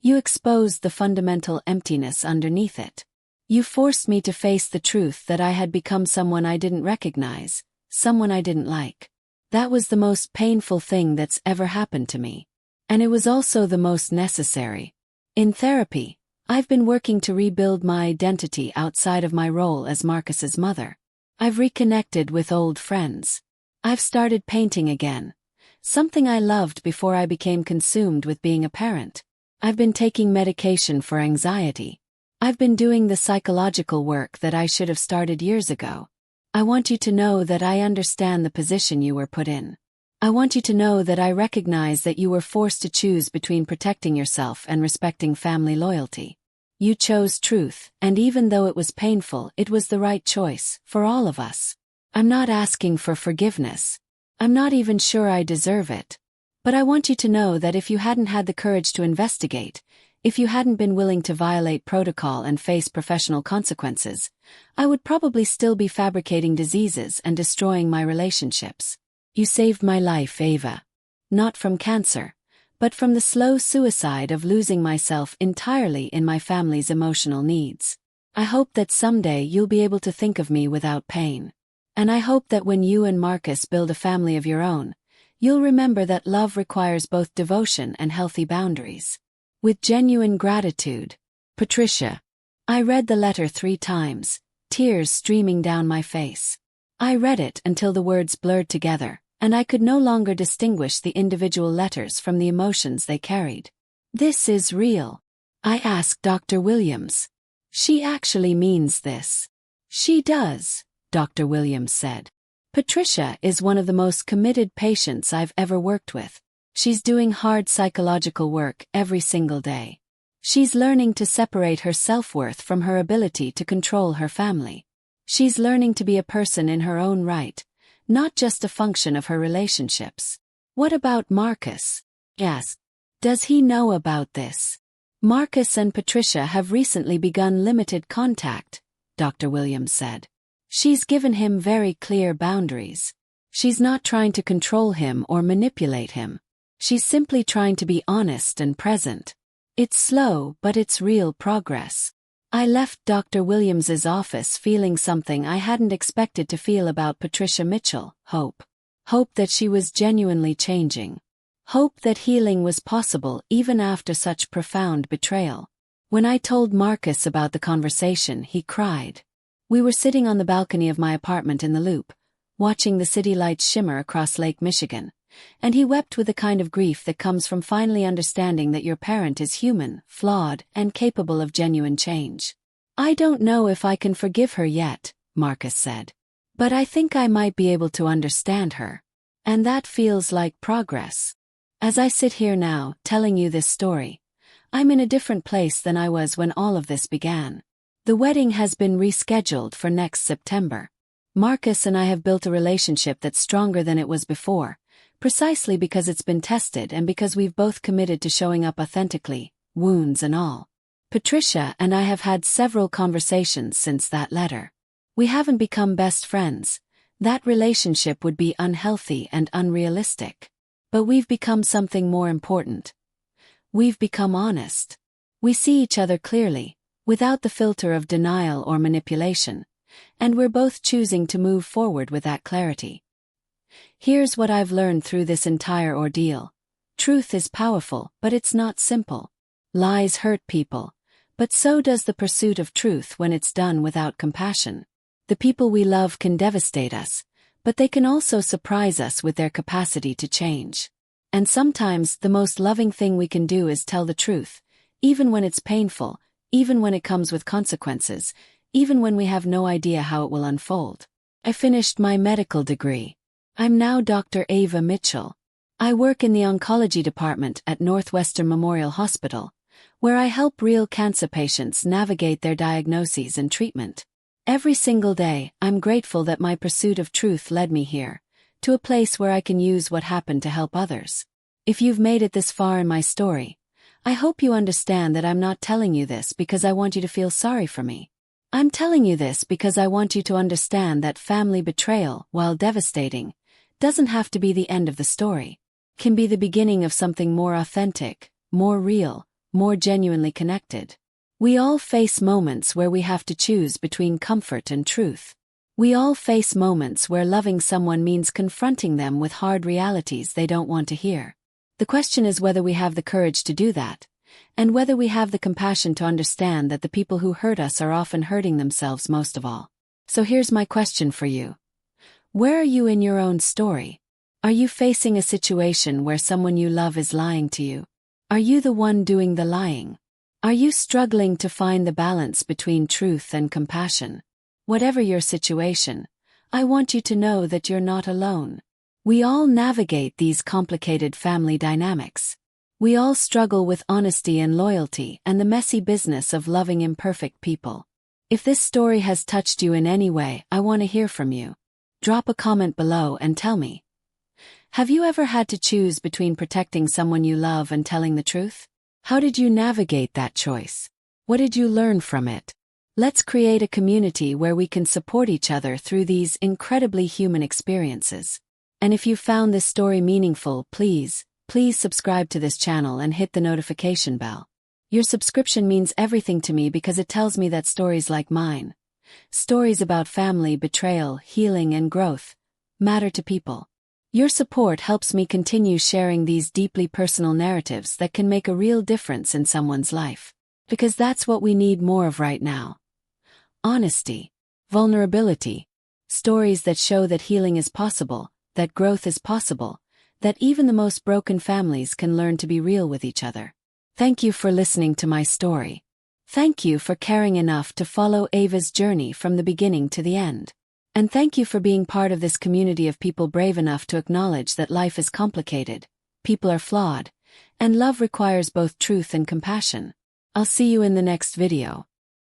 Speaker 1: You exposed the fundamental emptiness underneath it. You forced me to face the truth that I had become someone I didn't recognize, someone I didn't like. That was the most painful thing that's ever happened to me. And it was also the most necessary. In therapy, I've been working to rebuild my identity outside of my role as Marcus's mother. I've reconnected with old friends. I've started painting again, something I loved before I became consumed with being a parent. I've been taking medication for anxiety. I've been doing the psychological work that I should have started years ago. I want you to know that I understand the position you were put in. I want you to know that I recognize that you were forced to choose between protecting yourself and respecting family loyalty. You chose truth, and even though it was painful, it was the right choice, for all of us. I'm not asking for forgiveness. I'm not even sure I deserve it. But I want you to know that if you hadn't had the courage to investigate, if you hadn't been willing to violate protocol and face professional consequences, I would probably still be fabricating diseases and destroying my relationships. You saved my life, Ava. Not from cancer, but from the slow suicide of losing myself entirely in my family's emotional needs. I hope that someday you'll be able to think of me without pain. And I hope that when you and Marcus build a family of your own, you'll remember that love requires both devotion and healthy boundaries. With genuine gratitude, Patricia. I read the letter 3 times, tears streaming down my face. I read it until the words blurred together, and I could no longer distinguish the individual letters from the emotions they carried. This is real. I asked Dr. Williams. She actually means this. She does, Dr. Williams said. Patricia is one of the most committed patients I've ever worked with. She's doing hard psychological work every single day. She's learning to separate her self-worth from her ability to control her family. She's learning to be a person in her own right, not just a function of her relationships. What about Marcus? Yes. Does he know about this? Marcus and Patricia have recently begun limited contact, Dr. Williams said. She's given him very clear boundaries. She's not trying to control him or manipulate him. She's simply trying to be honest and present. It's slow, but it's real progress. I left Dr. Williams's office feeling something I hadn't expected to feel about Patricia Mitchell, hope. Hope that she was genuinely changing. Hope that healing was possible even after such profound betrayal. When I told Marcus about the conversation, he cried. We were sitting on the balcony of my apartment in the Loop, watching the city lights shimmer across Lake Michigan, and he wept with the kind of grief that comes from finally understanding that your parent is human, flawed, and capable of genuine change. I don't know if I can forgive her yet, Marcus said. But I think I might be able to understand her. And that feels like progress. As I sit here now, telling you this story, I'm in a different place than I was when all of this began. The wedding has been rescheduled for next September. Marcus and I have built a relationship that's stronger than it was before, precisely because it's been tested and because we've both committed to showing up authentically, wounds and all. Patricia and I have had several conversations since that letter. We haven't become best friends. That relationship would be unhealthy and unrealistic. But we've become something more important. We've become honest. We see each other clearly, without the filter of denial or manipulation, and we're both choosing to move forward with that clarity. Here's what I've learned through this entire ordeal. Truth is powerful, but it's not simple. Lies hurt people, but so does the pursuit of truth when it's done without compassion. The people we love can devastate us, but they can also surprise us with their capacity to change. And sometimes the most loving thing we can do is tell the truth, even when it's painful, even when it comes with consequences, even when we have no idea how it will unfold. I finished my medical degree. I'm now Dr. Ava Mitchell. I work in the oncology department at Northwestern Memorial Hospital, where I help real cancer patients navigate their diagnoses and treatment. Every single day, I'm grateful that my pursuit of truth led me here, to a place where I can use what happened to help others. If you've made it this far in my story, I hope you understand that I'm not telling you this because I want you to feel sorry for me. I'm telling you this because I want you to understand that family betrayal, while devastating, doesn't have to be the end of the story. It can be the beginning of something more authentic, more real, more genuinely connected. We all face moments where we have to choose between comfort and truth. We all face moments where loving someone means confronting them with hard realities they don't want to hear. The question is whether we have the courage to do that, and whether we have the compassion to understand that the people who hurt us are often hurting themselves most of all. So here's my question for you. Where are you in your own story? Are you facing a situation where someone you love is lying to you? Are you the one doing the lying? Are you struggling to find the balance between truth and compassion? Whatever your situation, I want you to know that you're not alone. We all navigate these complicated family dynamics. We all struggle with honesty and loyalty and the messy business of loving imperfect people. If this story has touched you in any way, I want to hear from you. Drop a comment below and tell me. Have you ever had to choose between protecting someone you love and telling the truth? How did you navigate that choice? What did you learn from it? Let's create a community where we can support each other through these incredibly human experiences. And if you found this story meaningful, please subscribe to this channel and hit the notification bell. Your subscription means everything to me because it tells me that stories like mine, stories about family, betrayal, healing, and growth, matter to people. Your support helps me continue sharing these deeply personal narratives that can make a real difference in someone's life. Because that's what we need more of right now. Honesty, vulnerability, stories that show that healing is possible, that growth is possible, that even the most broken families can learn to be real with each other. Thank you for listening to my story. Thank you for caring enough to follow Ava's journey from the beginning to the end. And thank you for being part of this community of people brave enough to acknowledge that life is complicated, people are flawed, and love requires both truth and compassion. I'll see you in the next video.